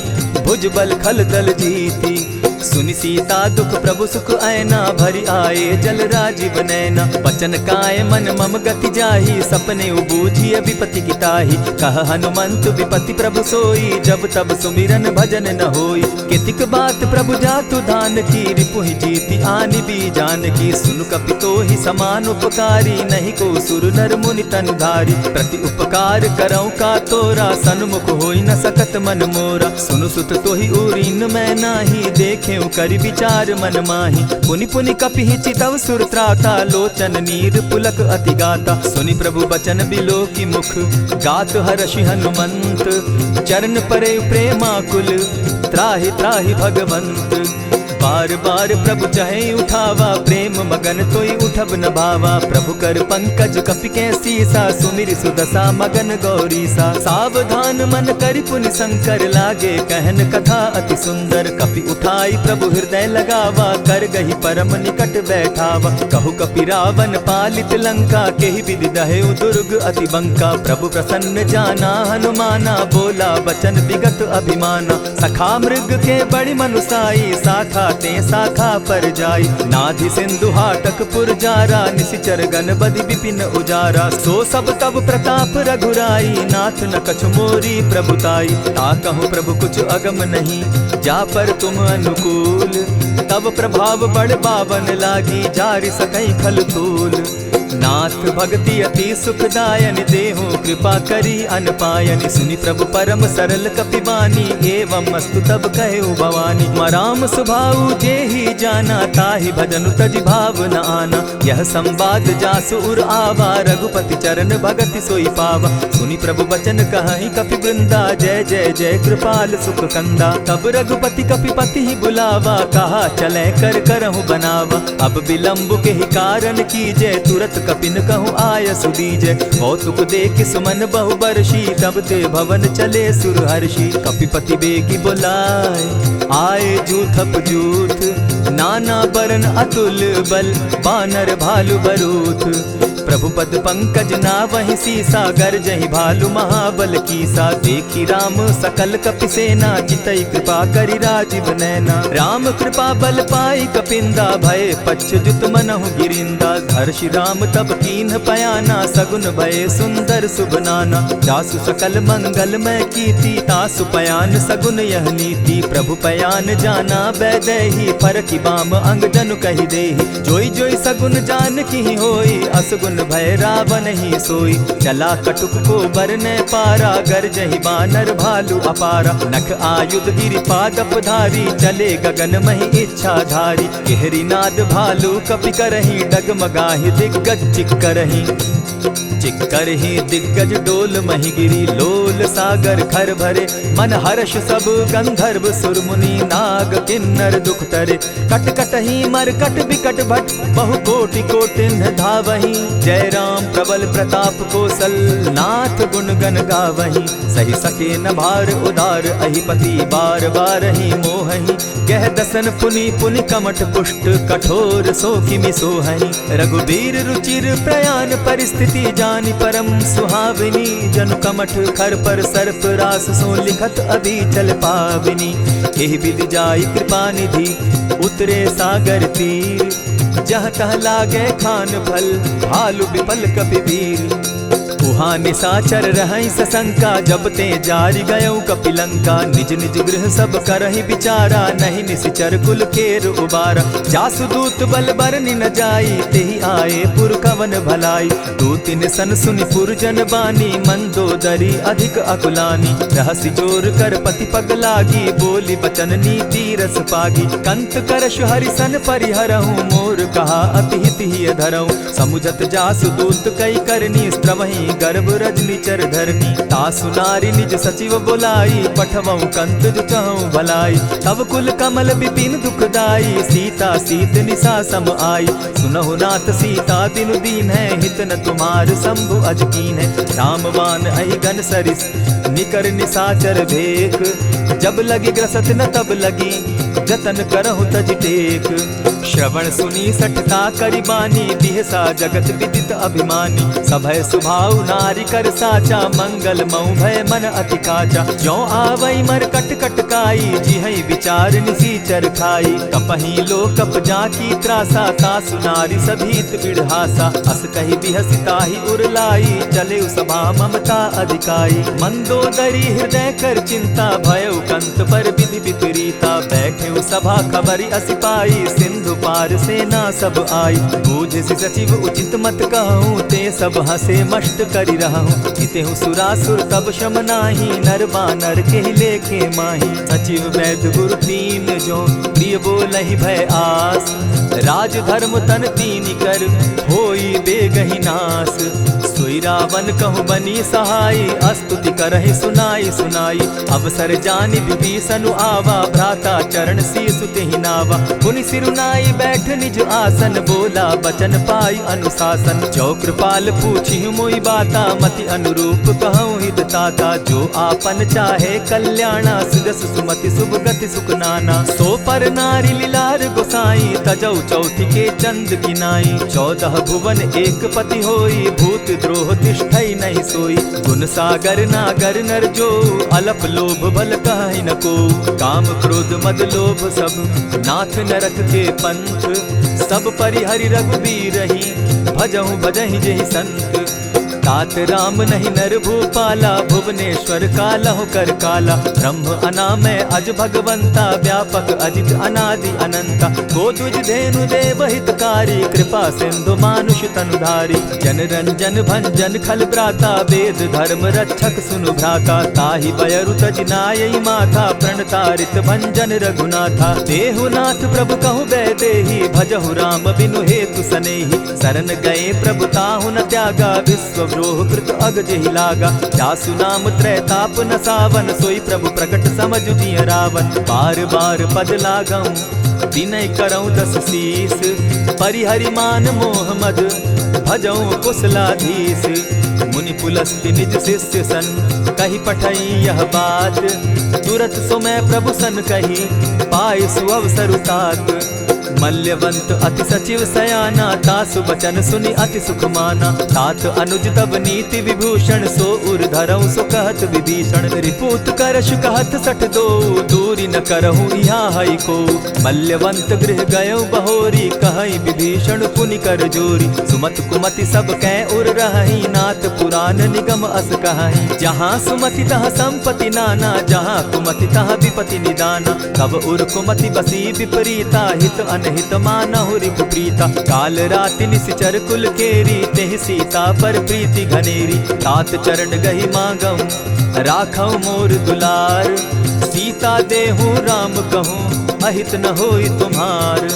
भुज बल खल दल जीती। सुनि सीता दुख प्रभु सुख ऐना, भरी आए जल राजीव नैना। वचन काय मन मम गति जाहि, सपने बूझिय विपति किताहि। कह हनुमंत विपति प्रभु सोई, जब तब सुमिरन भजन न होई। कितिक बात प्रभु जातु धान की, रिपुहि जीति आनि भी जान की। सुन कपितो ही समान उपकारी, नहीं को सुर नर मुनि तन धारी। प्रति उपकार करौ का तोरा, सन्मुख होई न सकत मन मोरा। सुनु सुत तोहि उरीन मैं नाही, देखे करि विचार मन माही। पुनि पुनि कपिहि चितव सुर त्राता, लोचन नीर पुलक अति गाता। सुनि प्रभु बचन बिलो की मुख, गात हर्षि हनुमंत। चरण परे प्रेमाकुल, त्राहि त्राहि भगवंत। बार बार प्रभु चहे उठावा, प्रेम मगन तोई उठब न भावा। प्रभु कर पंकज कपि के सीसा, सुमिर सुदशा मगन गौरीसा। सावधान मन करि पुनि शंकर, लागे कहन कथा अति सुंदर। कपि उठाई प्रभु हृदय लगावा, कर गही परम निकट बैठावा। कहु कपि रावण पालित लंका, केहि विधि दहेउ दुर्ग अति बंका। प्रभु प्रसन्न जाना हनुमाना, बोला बचन विगत अभिमाना। सखा मृग के बड़ी मनुसाई, साखा ते शाखा पर जाई। नाधि सिंधु हाटक पुरजारा, निशिचर गण बदि विपिन उजारा। सो सब तब प्रताप रघुराई, नाथ न कछु मोरी प्रभुताई। ताकहु प्रभु कुछ अगम नहीं, जा पर तुम अनुकूल। तब प्रभाव बड़ बावन लागी, जारि सकई खल तूल। नाथ भक्ति अति सुखदायन, देहु कृपा करी अनपायनि। सुनि प्रभु परम सरल कपिबानी, एवं मस्तु तब कहेउ भवानी। मराम सुभाऊ जेहि जाना, ताहि भजनु तजि भाव न आना। यह संवाद जासु उर आवा, रघुपति चरण भगति सोई पावा। सुनि प्रभु बचन कहहि कपि वृंदा, जय जय जय कृपाल सुख कंदा। तब रघुपति कपिपति ही बुलावा, कहा चले कर करहु बनावा। अब विलंब के ही कारण कीजय, तुरत कपिन कहूँ आय सुदीजय। कौतुक देख सुमन बहु बरसी, तब ते भवन चले सुर हर्षि। कपिपति बेगी बुलाए, आए जूथप जूथ। नाना बरन अतुल बल, बानर भालु बरूथ। प्रभु पद पंकज नावहि सीसा, गर्जहि भालु महाबल कीसा। देखी राम सकल कपि सेना, चितई कृपा करि राजीव नैना। राम कृपा बल पाई कपिंदा, भय पच्युत मनहु गिरिंदा। हर्षि राम तब कीन्ह पयाना, सगुन भय सुंदर शुभ नाना। जासु सकल मंगल मैं कीति, तासु पयान सगुन यह नीति। प्रभु पयान जाना बैदेही, फरकि बाम अंग जनु कहि देहि। जोई जोई सगुन जान की होई, असगुन भय रावण ही सोई। चला कटुक को बरने पारा, गर्जहि बानर भालु अपारा। नख आयुध गिरि पादप धारी, चले गगन महि इच्छा धारी। केहरी नाद भालु कपि करहि, डगमगाहि दिग्गज चिक्करहि। चिक्करहि दिग्गज डोल महि गिरी, लोल सागर खर भरे। मन हर्ष सब गंधर्व सुर मुनि, नाग किन्नर दुख तरे। कट कटहि मरकट बिकट भट, बहु कोटि कोटिन्ह धावहि। जय राम प्रबल प्रताप कौशल, नाथ गुण गण गावहि। सही सके न भार उदार, अहिपति बार बार ही मोहहि। गह दसन पुनि पुनि कमठ पुष्ट, कठोर सो किमि सोहहि। रघुबीर रुचिर प्रयाण परिस्थिति, जानि परम सुहाविनी। जनु कमठ खर पर सर्प रास, सो लिखत अभी चल पाविनी। एहि विधि जाई कृपा निधि, उतरे सागर तीर। जह तह लागे खान फल, भालु विफल कपि वीर। उहाँ निशाचर रहई सशंका, जब ते जारी गयऊ कपिलंका। निज निज गृह सब करहि विचारा, नहीं निशिचर कुल केर उबारा। जासुदूत बल बरनि न जाई, तेहि आए पुर कवन भलाई। दूतिन सन सुनि पुरजन बानी, मंदोदरी अधिक अकुलानी। रहसि जोर कर पति पग लागी, बोली बचन नीति रस पागी। कंत करश हरिसन परिहरहूँ, मोर कहा अति हित ही धरऊँ। समुझत जासुदूत कई करनी, स्त्रवहि गर्भ रजनी चर धरनी। तासु नारी निज सचिव बोलाई, पठवऊँ कंत जो चहऊँ भलाई। तब कुल कमल विपिन दुखदाई, सीता सीत निशा सम आई। सुनहु नाथ सीता दिनु दीन है, हित न तुम्हार शंभु अज कीन है। रामवान अहिगन सरिस निकर निशाचर भेक, जब लगी ग्रसत न तब लगी, जतन करहु तज टेक। श्रवण सुनी सठता करिबानी, बिहसा जगत विदित अभिमानी। सभय सुभाव नारी कर साचा, मंगल मऊ भय मन अति काचा। ज्यों आवई मर कट कट काई, जिहई विचार निसीचर खाई। कपही लो कप जाकी त्रासा, तासु नारी सभीत बिढ़ासा। अस कही बिहसिता ही उरलाई, चले सभा ममता अधिकाई। मंदोदरी हृदय कर चिंता, भयउ कंत पर विधि विपरीता। बैठे सभा खबरी असिपाई, सिंधु पार सेना सब आई। बूझसि सचिव उचित मत कहूँ, ते सब हसे मष्ट करि रहूँ। हितेहु सुरासुर तब शम नाही, नर बानर के लेखे माही। सचिव वैद्य गुरु तीन जो, प्रिय बोलहि भय आस। राज धर्म तन तीन कर, होई बेगहि नास। सोई रावण कहु बनी सहाई, अस्तुति करहि सुनाई सुनाई। अवसर जानि विभीषण आवा, भ्राता चरण शीसु तेहि नावा। पुनि सिरुनाई बैठ निज आसन, बोला बचन पाई अनुशासन। जो कृपाल पूछि मोई बाता, मति अनुरूप कहूँ हित ताता। जो आपन चाहे कल्याणा, सुजस सुमति शुभ गति सुख नाना। सो पर नारी लीलार गोसाई, तजौ चौथी के चंद किनाई। 14 भुवन एक पति होई, भूत द्रोह तिष्ठई नहीं सोई। गुण सागर नागर नर जो, अलप लोभ बल कहि न को। काम क्रोध मद लोभ सब, नाथ नरक के पंथ। सब परिहरि रघुबीर रही, भजहु भजहि जेहि संत। तात राम नहीं नर भूपाला, भुवनेश्वर कालहु कर काला। ब्रह्म अनामय अज भगवंता, व्यापक अजित अनादि अनंता। गोदुज धेनु देव हितकारी, कृपा सिंधु मानुष तनुधारी। जन रंजन भंजन खल भ्राता, वेद धर्म रक्षक सुनु भ्राता। ताहि बयरु तज नायई माथा, प्रणतारित भंजन रघुनाथा। देहुनाथ प्रभु कहु बैदेही, भजहु राम बिनु हेतु सनेही। शरण गए प्रभु ताहु न त्यागा, विश्व द्रोह कृत अग जेहि लागा। जासु नाम त्रैताप न सावन, सोई प्रभु प्रकट समझ जिय रावण। बार बार पद लागऊं, विनय करऊं 10 शीस। परिहरि मान मोह मद, भजऊं कुशलाधीश। मुनि पुलस्ति निज शिष्य सन, कही पठई यह बात। तुरत सो मैं प्रभु सन कही, पाय सुअवसर तात। मल्यवंत अति सचिव सयाना, तासु बचन सुनि अति सुख माना। तात अनुज तब नीति विभूषण, सो उर धरऊं सो कहत विभीषण। रिपुत करश कहत सठ दो, दूरी न करहूँ यहाँ हई को। मल्यवंत गृह गयऊ बहोरी, कहई विभीषण पुनि कर जोरी। सुमत कुमति सब कै उर रहई, नाथ पुराण निगम अस कहई। जहाँ सुमति तहाँ संपत्ति नाना, जहाँ कुमति तहाँ विपति निदाना। तब उर कुमति बसी विपरीता, हित अनहित मानहु रिपु प्रीता। काल राति निशिचर कुल केरी, तेहि सीता पर प्रीति घनेरी। तात चरण गही मांगऊं, राखऊं मोर दुलार। सीता देहूँ राम कहूँ, अहित न होई तुम्हार।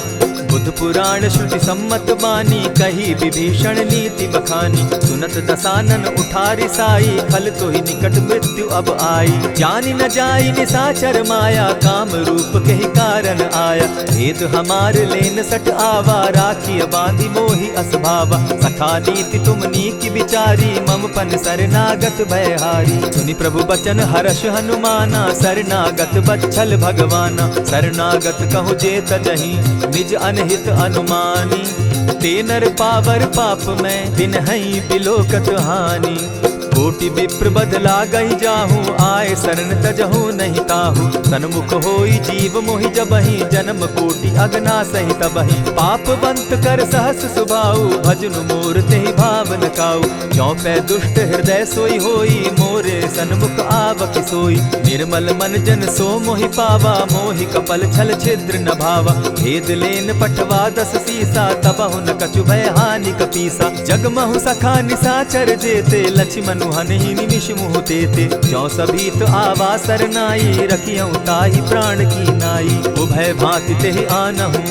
बुध पुराण श्रुति सम्मत बानी, कही विभीषण नीति बखानी। सुनत दसानन उठारी साई, खल तो ही निकट मृत्यु अब आई। जानी न जाई निशाचर माया, काम रूप के ही कारण आया। भेद हमार लेन सट आवा, राखी बांधी मोहि असभावा। सखा नीति तुम नीति विचारी, मम पन शरणागत भयहारी। सुनि प्रभु बचन हर्ष हनुमाना, शरणागत बच्छल भगवाना। शरणागत कहु जे तजहि, निज अनहित अनुमानी। ते नर पावर पाप में, बिनहई बिलोकत हानि। कोटि विप्र बदला गई जाहू, आए शरण तजहू नहीं ताहू। सन्मुख होई जीव मोहि जबहि, जन्म कोटि अगना सही तबहि। पापवंत कर सहस सुभाऊ, भजनु मोर तेहि भाव न काऊ। चौपै दुष्ट हृदय सोई होई, मोरे सन्मुख आवक सोई। निर्मल मन जन सो मोहि पावा, मोहि कपल छल छिद्र न भावा। भेद लेन पठवा दस सीसा, तबहु न कछु भय हानि कपीसा। जगमहु सखा निसाचर जेते, लक्ष्मण हनहि निमिष मुह तेते। जो सभीत आवा सरनाई, रखियऊ ताहि प्राण की नाई। उभय भांति तेहि आनहु,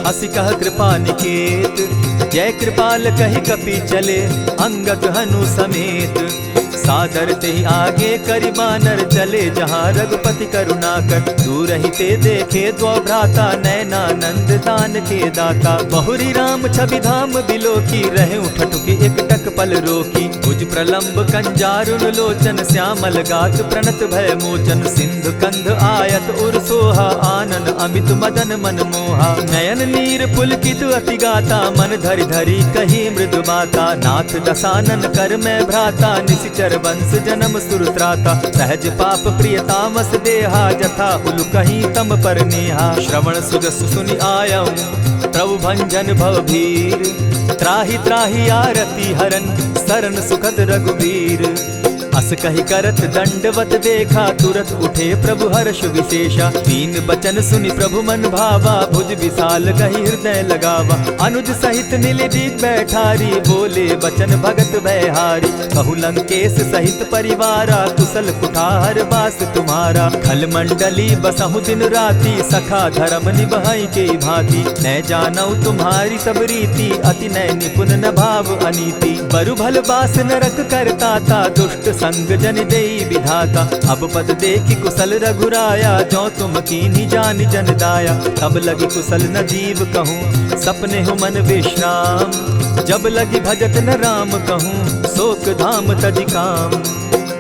हसी कह कृपा निकेत। जय कृपाल कहि कपि चले, अंगद हनु समेत। सादर तेहि आगे करि बानर, चले जहाँ रघुपति करुणाकर। दूर ही ते देखे द्वौ भ्राता, नयनानंद दान के दाता। बहुरी राम छवि धाम बिलोकी, रहे उठटुकी एक टक पल रोकी। भुज प्रलंब कंजारुन लोचन, श्यामल गात प्रणत भय मोचन। सिंधु कंध आयत उर सोहा, आनन अमित मदन मन मोहा। नयन नीर पुलकित अति गाता, मन धरि धरि कही मृदु बाता। नाथ दसानन कर मैं भ्राता, निशिचर वंश जन्म सुरत्राता। सहज पाप प्रियतामस देहा, जथा उलु कहीं तम पर नेहा। श्रवण सुजस सुनि आयऊ, प्रभु भंजन भव भीर। त्राहि त्राहि आरती हरन, सरन सुखद रघुवीर। अस कहि करत दंडवत देखा, तुरत उठे प्रभु हर्ष विशेषा। तीन बचन सुनि प्रभु मन भावा, भुज विशाल कहि हृदय लगावा। अनुज सहित नीलदीप बैठारी, बोले बचन भगत भयहारी। कहु लंकेश सहित परिवारा, कुशल कुठार बास तुम्हारा। खल मंडली बसहु दिन राति, सखा धर्म निभाई के भांति। न जानऊ तुम्हारी सब रीति, अति नय निपुण न भाव अनीति। बरु भल बास नरक करता था, दुष्ट संग जन देई विधाता। अब पद देखि कुशल रघुराया, जो तुम कीन्ही जानि जन दाया। तब लगी कुशल न जीव कहूँ, सपने हो मन विश्राम। जब लगी भजत न राम कहूँ, शोक धाम तजि काम।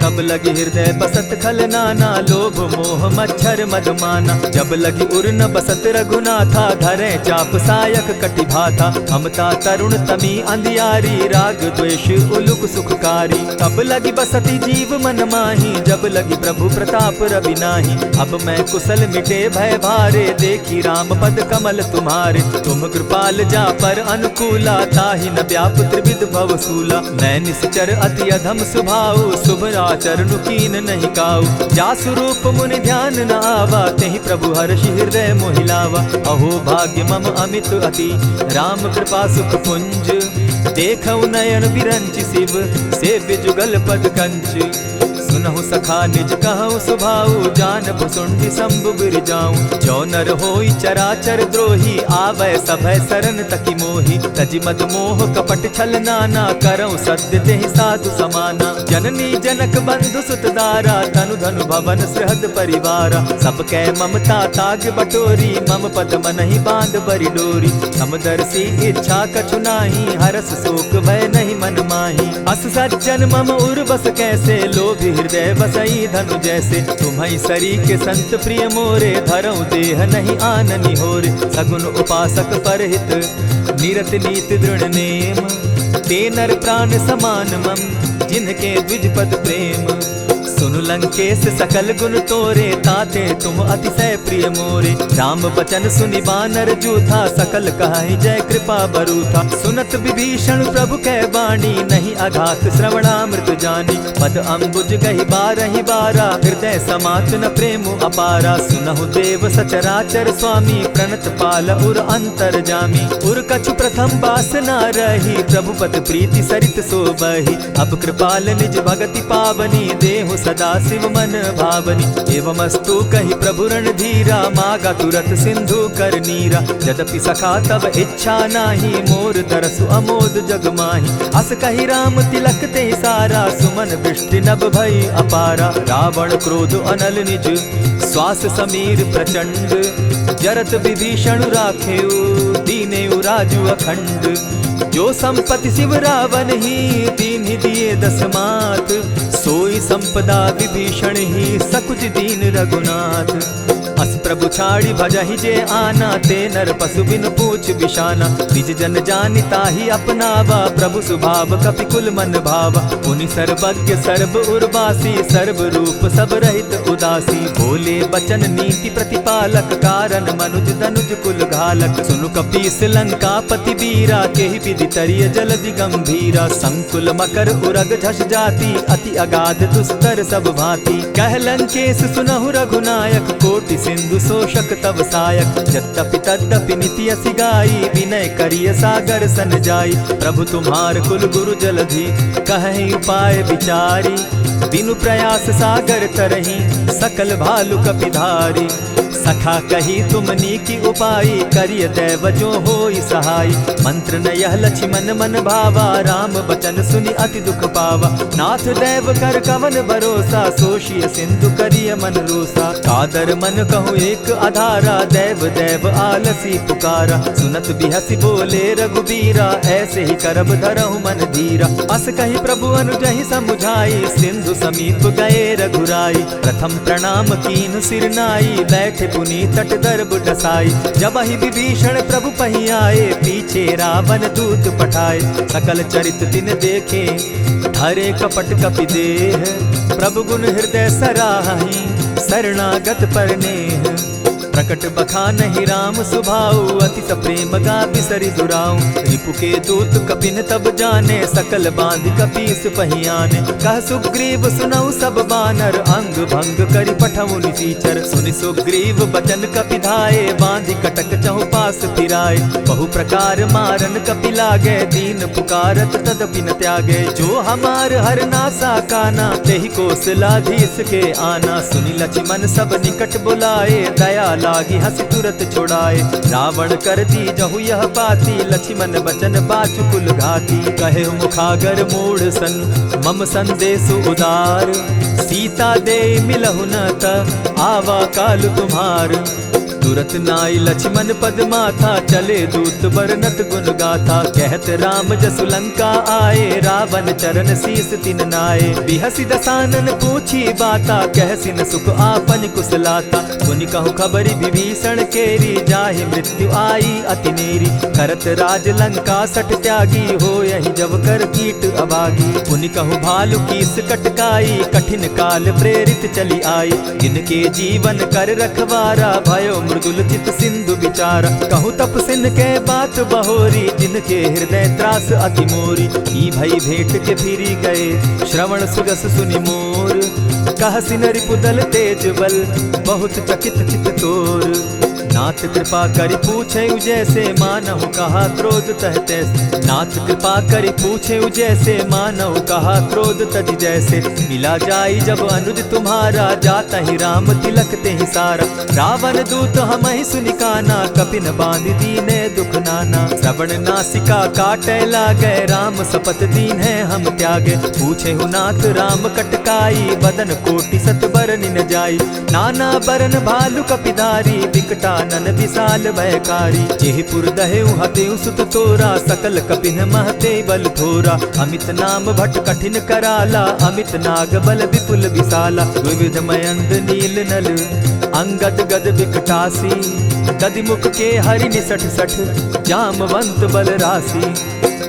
तब लगी हृदय बसत खल नाना, लोभ मोह मच्छर मदमाना। जब लगी उर न बसत रघुनाथा, धरे चाप सायक कटि भाथा। ममता तरुण तमी अंधियारी, राग द्वेष उलुक सुखकारी। तब लगी बसती जीव मन माही, जब लगी प्रभु प्रताप रवि नाही। अब मैं कुशल मिटे भय भारे, देखी राम पद कमल तुम्हारे। तुम कृपाल जा पर अनुकूला, ताहि न व्याप त्रिविध भव सूला। मैं निश्चर अति अधम स्वभाव, शुभ चरणु कीन नहीं काऊ। जासु रूप मुनि ध्यान न आवा, तेहि प्रभु हर्षि हृदय मोहिलावा। अहो भाग्य मम अमित अति, राम कृपा सुख पुंज। देखऊ नयन विरंचि शिव, सेव्य जुगल पद कंच। सुनहु सखा निज कहु सुभाऊ, जान भुसुंडि शंभु गिर जाऊं। जो नर होई चराचर द्रोही, आवै सभय सरन तकी मोही। तजि मद मोह कपट छल नाना, करऊं सत्य तेहि साधु समाना। जननी जनक बंधु सुत दारा, तनु धनु भवन सृहद परिवारा। सब कै ममता ताग बटोरी, मम पद मनहि बांध बरि डोरी। समदर्शी इच्छा कछु नाही, हरस शोक भय नहीं मन माही। अस सज्जन मम उर बस कैसे, लोभी हृदय बसई धनु जैसे। तुम्हि सरी के संत प्रिय मोरे, धरऊं देह नहीं आननि होरे। सगुन उपासक परहित, निरत नीति दृढ़ नेम। ते नर प्राण समान मम, जिनके द्विज पद प्रेम। सुनु लंकेश सकल गुण तोरे, ताते तुम अतिशय प्रिय मोरे। राम बचन सुनि बानर जूथा, सकल कहाहि जय कृपा बरूथा। सुनत विभीषण प्रभु कै बाणी, नहीं अघात श्रवणामृत जानी। पद अम्बुज गहि बारहि बारा, हृदय समात न प्रेम अपारा। सुनहु देव सचराचर स्वामी, प्रणत पाल उर अंतर जामी। उर कछु प्रथम बास न रही, प्रभु पद प्रीति सरित सोबहि। अब कृपाल निज भगति पावनी, देहु सदा शिव मन भावनी। एवमस्तु कहि प्रभु रणधीरा, मागा तुरत सिंधु कर नीरा। यद्यपि सखा तब इच्छा नाही, मोर तरसु अमोद जग माही। अस कहि राम तिलक तेहि सारा, सुमन वृष्टि नभ भई अपारा। रावण क्रोध अनल निज, श्वास समीर प्रचंड। जरत विभीषण राखेउ, दीनेउ राजु अखंड। जो संपत्ति शिव रावण ही, दीन्हि दिए दस मात। सोई संपदा विभीषण ही सकुच दीन रघुनाथ। अस प्रभु छाड़ी भजहि जे आना, ते नर पशु बिन पूछ बिशाना। निज जन जानिता ही अपनावा, प्रभु स्वभाव कपि कुल मन भावा। मुनि सर्वज्ञ सर्व उर्वासी, सर्व रूप सब रहित उदासी। बोले बचन नीति प्रतिपालक, कारण मनुज धनुज कुल घालक। सुनु कपीस लंकापति वीरा, केहि विधि तरिय जलधि गंभीरा। संकुल मकर उरग झष जाति, अति अगाध दुस्तर सब भांति। कह लंकेश सुनहु रघुनायक, कोटि सिंधु शोषक तव सायक। यद्यपि तद्यपि नीति असि गाई, विनय करिय सागर सन जाई। प्रभु तुम्हार कुल गुरु जलधि, कहि उपाय विचारी। बिनु प्रयास सागर तरही, सकल भालु कपिधारी। सखा कही तुमनी की उपाई, करिय दैव जो होई सहाय। मंत्र न यह लक्ष्मण मन भावा, राम बचन सुनि अति दुख पावा। नाथ दैव कर कवन भरोसा, सोषिय सिंधु करिय मन रोसा। कादर मन कहूँ एक आधारा, दैव दैव आलसी पुकारा। सुनत बिहसी बोले रघुबीरा, ऐसे ही करब धरहु मन धीरा। अस कही प्रभु अनुजहि समुझाई, सिंधु समीप गए रघुराई। प्रथम प्रणाम कीन सिर नाई, बैठे पुनि तट दर्ब डसाई। जब ही विभीषण प्रभु पही आए, पीछे रावण दूत पठाए। सकल चरित दिन देखे, धरे कपट कपि देह। प्रभु गुण हृदय सराहि, शरणागत परनेह। प्रकट बखानहि राम सुभाऊ, अति सप्रेम गा बिसरि दुराऊ। रिपु के दूत कपिन तब जाने, सकल बांधि कपीस पहियाने। कह सुग्रीव सुनऊ सब बानर, अंग भंग करि पठऊ निसीचर। सुनि सुग्रीव बचन कपि धाये, बांधि कटक चहु पास फिराए। बहु प्रकार मारन कपि लागे, दीन पुकारत तदपि न त्यागे। जो हमार हर नासा काना, तेहि कौशलाधीश के आना। सुनि लक्ष्मण सब निकट बुलाए, दया लागी हंसी तुरत छुड़ाए। रावण कर दी जहु यह पाती, लक्ष्मण बचन बाचु कुल घाती। कहे मुखागर मूढ़ सन, मम संदेश उदार। सीता दे मिलहु न त, आवा काल तुम्हार। तुरत नाई लक्ष्मण पद माथा, चले दूत बरनत गुण गाथा। कहत राम जसु लंका आए, रावण चरण शीस तिन नाये। बिहसी दसानन पूछी बाता, कहसी न सुख आपन कुशलाता। सुनि कहु खबरी विभीषण केरी, जाहि मृत्यु आई अति नेरी। करत राज लंका सठ त्यागी, हो यही जब कर कीट अभागी। पुनि कहु भालु कीस कटकाई, कठिन काल प्रेरित चली आई। जिनके जीवन कर रखवारा, भयो मृदुल चित सिंधु विचारा। कहूँ तपसिन के बात बहोरी, जिनके हृदय त्रास अति मोरी। ई भई भेंट के फिरी गए, श्रवण सुगस सुनि मोर। कहसी रिपुदल तेज बल, बहुत चकित चित तोर। नाथ कृपा करि पूछे जैसे, मानहु कहा क्रोध तह तैसे। नाथ कृपा करि पूछे जैसे, मानहु कहा क्रोध तज जैसे। मिला जाई जब अनुज तुम्हारा, जाता ही राम तिलक ते ही सारा। रावण दूत हम ही सुनि काना, कपिन बांध दीने दुख नाना। श्रवण नासिका काटे लागे, राम सपत दीन है हम त्यागे। पूछे हु नाथ राम कटकाई, बदन कोटि सत बरन न जाई। नाना बरन भालु कपिधारी, विकटा नन विशाल भयकारी। जेहिपुर दहेउ हतेउ सुत तोरा, सकल कपिन महते बल थोरा। अमित नाम भट कठिन कराला, अमित नाग बल विपुल विशाला। विविध मयंद नील नल, अंगद गद विकटासी। दधिमुख के हरि निसठ सठ, जामवंत बल राशि।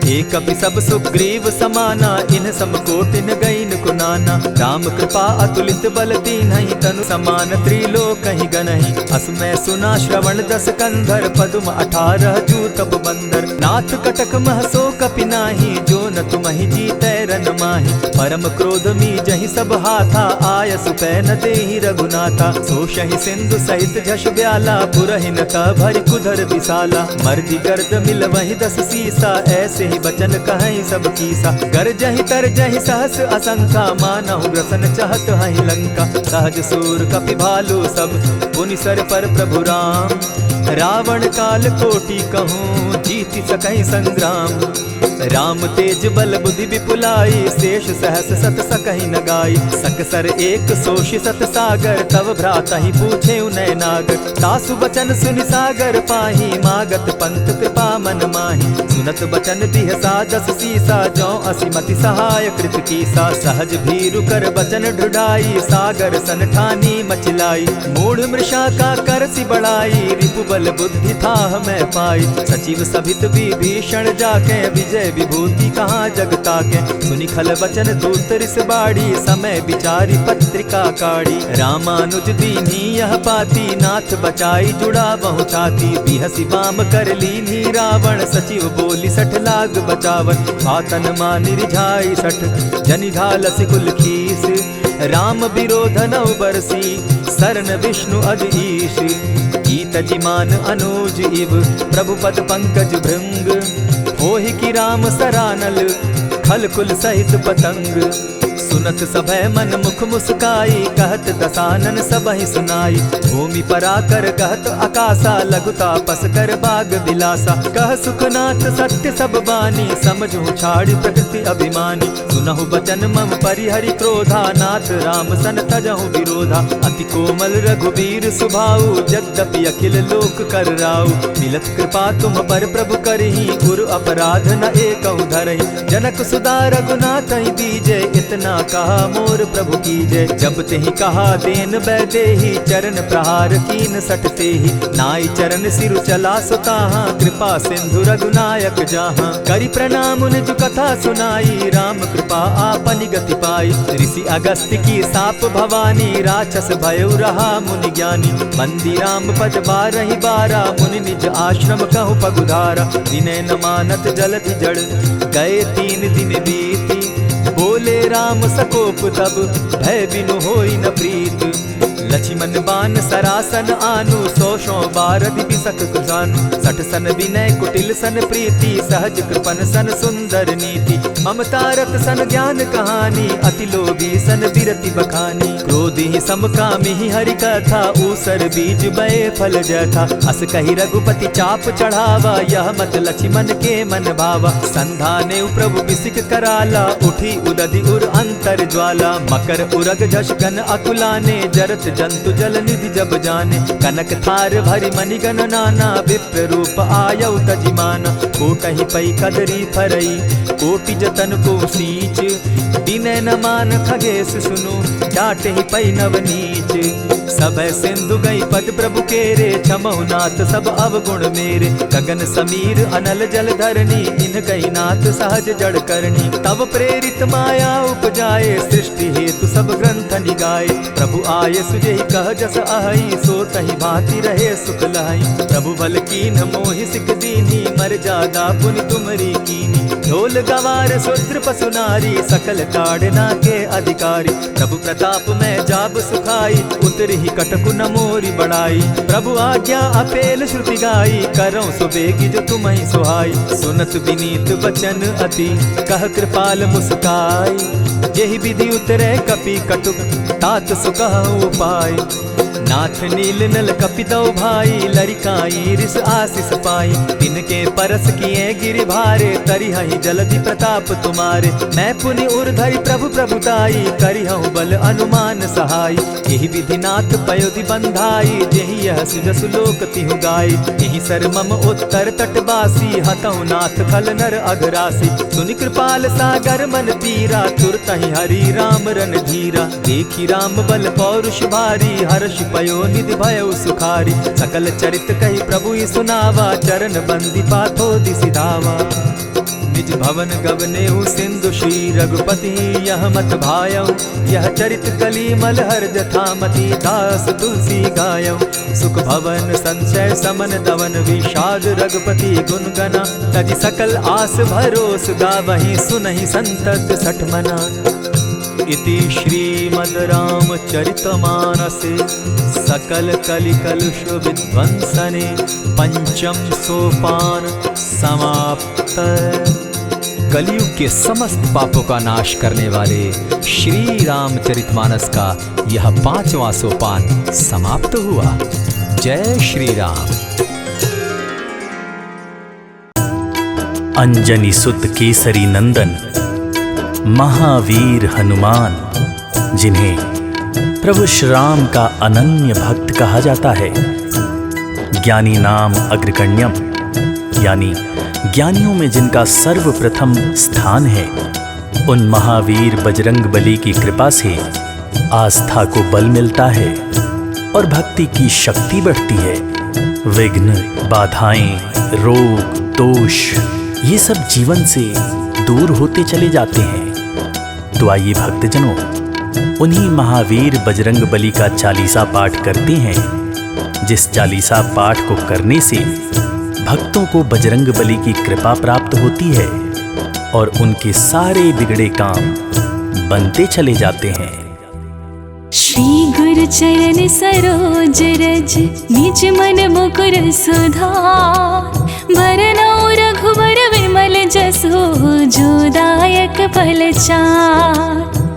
एक कपि सब सुग्रीव समाना, इन समकोटिन गईन कुनाना। राम कृपा अतुलित बल दीन्हि, तनु समान त्रिलोक ही गनहि। अस मैं सुना श्रवण दस कंधर, पदुम 18 जूतप बंदर। नाथ कटक महसो कपि नाही, जो न तुमहि जीतै रन माहि। परम क्रोध मी जहि सब हाथा, आय सुपै न देहि रघुनाथा। सोषहि सिंधु सहित झष ब्याला, पुरहि न त भरि कुधर विशाला। मर्दि गर्द मिल वहि 10 सीसा, ऐसे ही बचन कहीं सब कीसा। गरजहि तरजहि सहस असंखा, मानहु ग्रसन चाहत हहि लंका। सहज सूर कपि भालु सब, पुनि सर पर प्रभु राम। रावण काल कोटि कहूँ, जीति सकहि संग्राम। राम तेज बल बुद्धि विपुलाई, शेष सहस सत सकहि न गाई। सकसर एक सोषि सत सागर, तव भ्राता ही पूछे उनय नागर। तासु बचन सुनि सागर पाही, मागत पंत कृपा मन माही। सुनत बचन बिहसा दस सीसा, जौ असिमति सहाय कृत कीसा। सहज भीरु कर बचन ढुढ़ाई, सागर सन ठानी मचिलाई। मूढ़ मृषा का कर सी बढ़ाई, रिपु बल बुद्धि था मैं पाई। सचिव सभित विभीषण जाके, विजय विभूति कहाँ जगता के। सुनि खल बचन दूत रिस बाड़ी, समय विचारी पत्रिका काढ़ी। रामानुज दीन्ही यह पाती, नाथ बचाई जुड़ा बहु छाती। बिहसी बाम कर लीन्ही रावण, सचिव बोली सठ लाग बचावन। आतन मानि रिझाई सठ, जनि झालसि कुल खीस। राम विरोध नौ बरसी, सरन विष्णु अज ईश। कीत जिमान अनुज इव, प्रभु पद पंकज भृंग। होहि की राम सरानल, खल कुल सहित पतंग। सुनत सभय मन मुख मुस्काई, कहत दसानन सबहि सुनाई। भूमि पराकर कहत आकाशा, लघु तापस कर बाग बिलासा। कह सुखनाथ सत्य सब बानी, समझू छाड़ी प्रकृति अभिमानी। सुनहु बचन मम परिहरि क्रोधा, नाथ राम सन तजहु विरोधा। अति कोमल रघुबीर सुभाऊ, जगदपि अखिल लोक कर राऊ। मिलत कृपा तुम पर प्रभु करही, गुरु अपराध न एकहु धरहि। जनक सुदा रघुनाथ ही दीजे, इतना कहा मोर प्रभु कीजे। जब तेहि कहा देन बैदेही, चरण प्रहार कीन सटते ही। नाई चरण सिरु चला सुताहा, कृपा सिंधु रघुनायक जाहा। करि प्रणाम निज कथा सुनाई, राम कृपा आपनि गति पाई। ऋषि अगस्त्य की साप भवानी, राक्षस भयउ रहा मुनि ज्ञानी। बंदी राम पद बारहि बारा, मुनि निज आश्रम कहु पगुधारा। विनय न मानत जलधि जड़, गए 3 दिन बीती। बोले राम सकोप तब, भय बिनु होई न प्रीत। लक्ष्मण बान सरासन आनु, 100 बारधि बिसक कुजानु। 60 सन विनय कुटिल सन प्रीति, सहज कृपन सन सुंदर नीति। ममता रत सन ज्ञान कहानी, अति लोभी सन बिरति बखानी। क्रोधि समकामी हरि कथा, ऊसर बीज बये फल जथा। अस कहि रघुपति चाप चढ़ावा, यह मत लक्ष्मण के मन भावा। संधाने प्रभु बिसिक कराला, उठी उदधि उर अंतर ज्वाला। मकर उरग झष घन अकुलाने, जरत जंतु जल निधि जब जाने। कनक थार भरि मणिगण नाना, विप्र रूप आयौ तजिमाना। कोटहि पै कदरी फरई, कोटि जतन को सींच। विनय न मान खगेश सुनु, डांटहि पै नव नीच। सभय सिंधु गई पद प्रभु केरे, क्षमहु नाथ सब अवगुण मेरे। गगन समीर अनल जल धरनी, इन कही नाथ सहज जड़ करनी। तब प्रेरित माया उपजाए, सृष्टि हेतु सब ग्रंथ निगाए। प्रभु आय सुजेहि कह जस अहई, सो तहि भांति रहे सुख लहई। प्रभु बल कीन मोहि सिख दीनी, मर जादा पुनि तुमरी कीनी। ढोल गवार शूद्र पशु नारी, सकल ताड़ना के अधिकारी। प्रभु प्रताप में जाब सुखाई, उतरि कटकु न मोरी बड़ाई। प्रभु आज्ञा अपेल श्रुति गाई, करौ सुबेगी जो तुम्हि सुहाई। सुनत विनीत बचन अति, कह कृपाल मुस्काई। जेहि विधि उतरे कपि कटुक, तात सुकहु उपाय। नाथ नील नल कपितौ भाई, लरिकाई रिस आशीष पाई। तिनके परस किए गिरि भारे, तरिहहि जलधि प्रताप तुम्हारे। मैं पुनि उर्धरि प्रभु प्रभुताई, करिहउ बल अनुमान सहाय। एहि विधि नाथ पयोधि बंधाई, जेहि यह सुजसु लोक तिहु गाई। एहि सर मम उत्तर तटवासी, हतहु नाथ खल नर अघरासी। सुनि कृपाल सागर मन पीरा, तुरतहि हरि राम रन धीरा। देखी राम बल पौरुष भारी, हर्ष पयो निधि भयउ सुखारी। सकल चरित कहि प्रभु ही सुनावा, चरण बंदी पाथो दिसि धावा। निज भवन गवनेहु सिंधु श्री रघुपति, यह मत भायौ। यह चरित कली मलहर जथामति, दास तुलसी गायौ। सुख भवन संशय समन दवन, विषाद रघुपति गुण गना। तजि सकल आस भरोस, गावहि सुनहि संतत सठ मना। इति श्रीमद् रामचरितमानसे, सकल कलि कलुष विध्वंसने। पंचम सोपान समाप्त। कलयुग के समस्त पापों का नाश करने वाले श्री रामचरितमानस का यह 5वां सोपान समाप्त हुआ। जय श्री राम। अंजनी सुत केसरी नंदन महावीर हनुमान, जिन्हें प्रभु श्री राम का अनन्य भक्त कहा जाता है। ज्ञानी नाम अग्रगण्यम, यानी ज्ञानियों में जिनका सर्वप्रथम स्थान है, उन महावीर बजरंग बली की कृपा से आस्था को बल मिलता है और भक्ति की शक्ति बढ़ती है। विघ्न, बाधाएं, रोग, दोष ये सब जीवन से दूर होते चले जाते हैं। तो आइए भक्तजनों, उन्हीं महावीर बजरंग बली का चालीसा पाठ करते हैं, जिस चालीसा पाठ को करने से भक्तों को बजरंग बली की कृपा प्राप्त होती है और उनके सारे बिगड़े काम बनते चले जाते हैं। श्री गुरु चरण सरोज रज, निज मन मुकुर सुधार। बरनउँ रघुबर विमल जसो, जो दायक फल चार।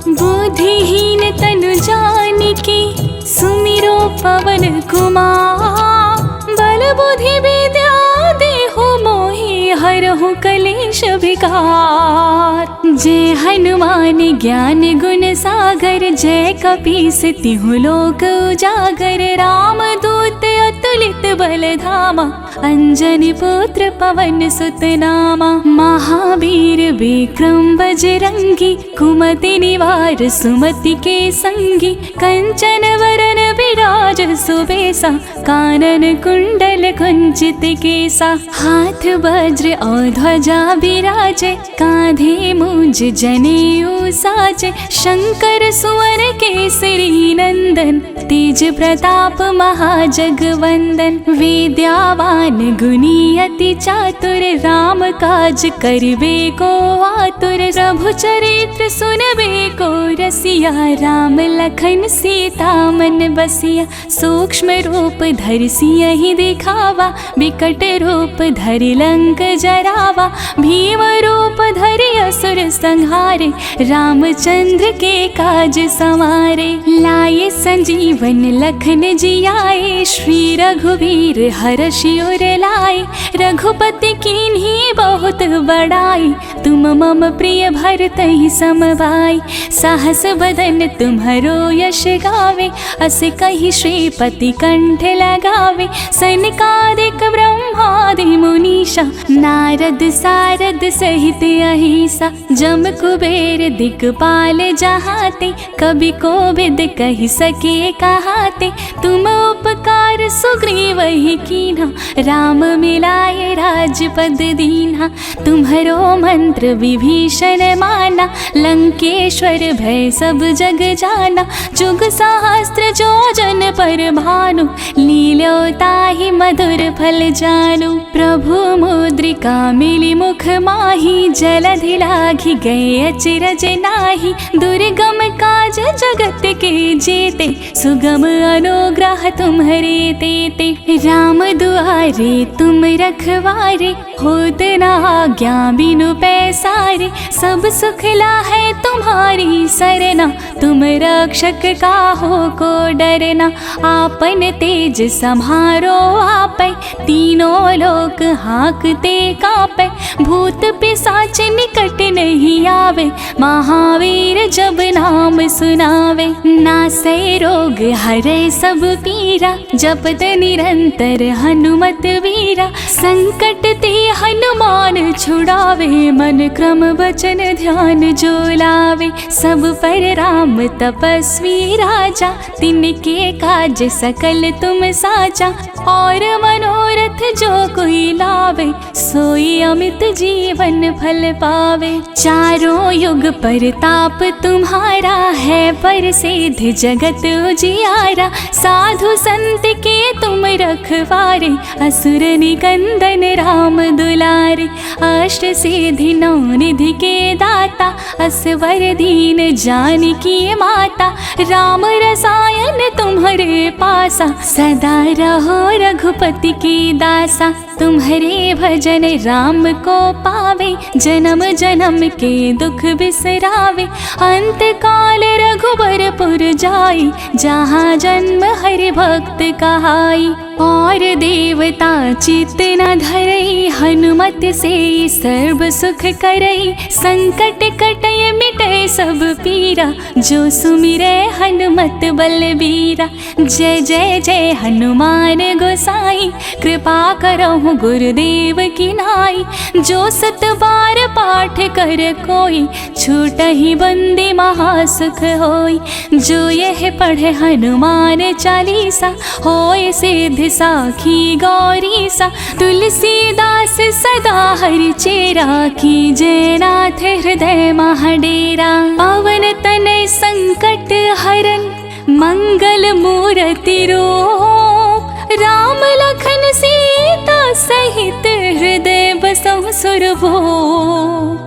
बुद्धिहीन तनु जानिके, सुमिरो पवन कुमार। बल बुद्धि विद्या देहु मोहि, हरहु कलेश विकार। जय हनुमान ज्ञान गुण सागर, जय कपीस तिहु लोक उजागर। राम दूत अतुलित बल धामा, अंजनी पुत्र पवन सुत नामा। महावीर विक्रम बजरंगी, कुमति निवार सुमति के संगी। कंचन वरन विराज सुबेसा, कानन कुंडल कुंचित केसा। हाथ वज्र और ध्वजा विराजे, कांधे मूंज जनेऊ साजे। शंकर सुवन केसरी नंदन, तेज प्रताप महाजगवंदन। विद्यावान गुणी अति चातुर, राम काज करिबे को आतुर। प्रभु चरित्र सुनबे को रसिया, राम लखन सीता मन बसिया। सूक्ष्म रूप धरि सियहि दिखावा, विकट रूप धरि लंक जरावा। भीम रूप धरि असुर संहारे, रामचंद्र के काज समारे। लाए संजीवन लखन जियाए, श्री रघुवीर हरषि उर लाए। रघुपति कीन्ही बहुत बड़ाई, तुम मम प्रिय भरतहि सम भाई। साहस बदन तुम्हरो यश गावे, अस कहि श्रीपति कंठ लगावे। सनकादिक ब्रह्मादि मुनीषा, नारद सारद सहित अहिसा। जम कुबेर दिक्पाल जहाते, कवि कोविद कहि सके कहाते। तुम उपकार सुग्रीवहि कीन्हा, राम मिलाए राजपद दीन्हा। तुम्हरो मंत्र विभीषण माना, लंकेश्वर भय सब जग जाना। जुग सहस्त्र जो जन पर भानु, लील्यो ताहि मधुर फल जानु। प्रभु मुद्रिका मिली मुख माही, जलधि लाघि गए अचरज नाही। दुर्गम काज जगत के जेते, सुगम अनुग्रह तुम्हरे तेते। राम दुआरे तुम रखवारे, होत न आज्ञा बिनु पैसारे। सब सुख लाहे तुम्हारी सरना, तुम रक्षक काहो को डरना। आपन तेज सम्हारो आपै, तीनों लोक हांकते कापै। भूत पिशाच निकट नहीं आवे, महावीर जब नाम सुनावे। नासै रोग हरै सब पीरा, जपत निरंतर हनुमत वीरा। संकट ते हनुमान छुड़ावे, मन क्रम वचन ध्यान जो लावे। सब पर राम तपस्वी राजा, तिनके काज सकल तुम साजा। और मनोरथ जो कोई लावे, सोई अमित जीवन फल पावे। चारों युग परताप तुम्हारा है, प्रसिद्ध जगत उजियारा। साधु संत के तुम रखवारे, असुर निकंदन राम दुलारे। अष्ट सिद्धि नौ निधि के दाता, असवर दीन जानकी माता। राम रसायन तुम्हारे पासा, सदा रहो रघुपति की दासा। तुम्हारे भजन राम को पावे, जन्म जन्म के दुख बिसरावे। अंत काल रघुबरपुर जाई, जहाँ जन्म हरि भक्त कहाई। और देवता चित्त न धरई, हनुमत से सर्व सुख करई। संकट कटय मिटय सब पीरा, जो सुमिरै हनुमत बलबीरा। जय जय जय हनुमान गोसाई, कृपा करहु गुरुदेव की नाई। जो सत बार पाठ कर कोई, छूटहि बंदी महासुख होई। जो यह पढ़े हनुमान चालीसा, होय सिद्धि साखी गौरी सा। तुलसीदास सदा हरि चेरा, कीजय नाथ हृदय महाडेरा। पवन तनय संकट हरन, मंगल मूर्ति रूप। राम लखन सीता सहित, हृदय बसहु सुरभूप।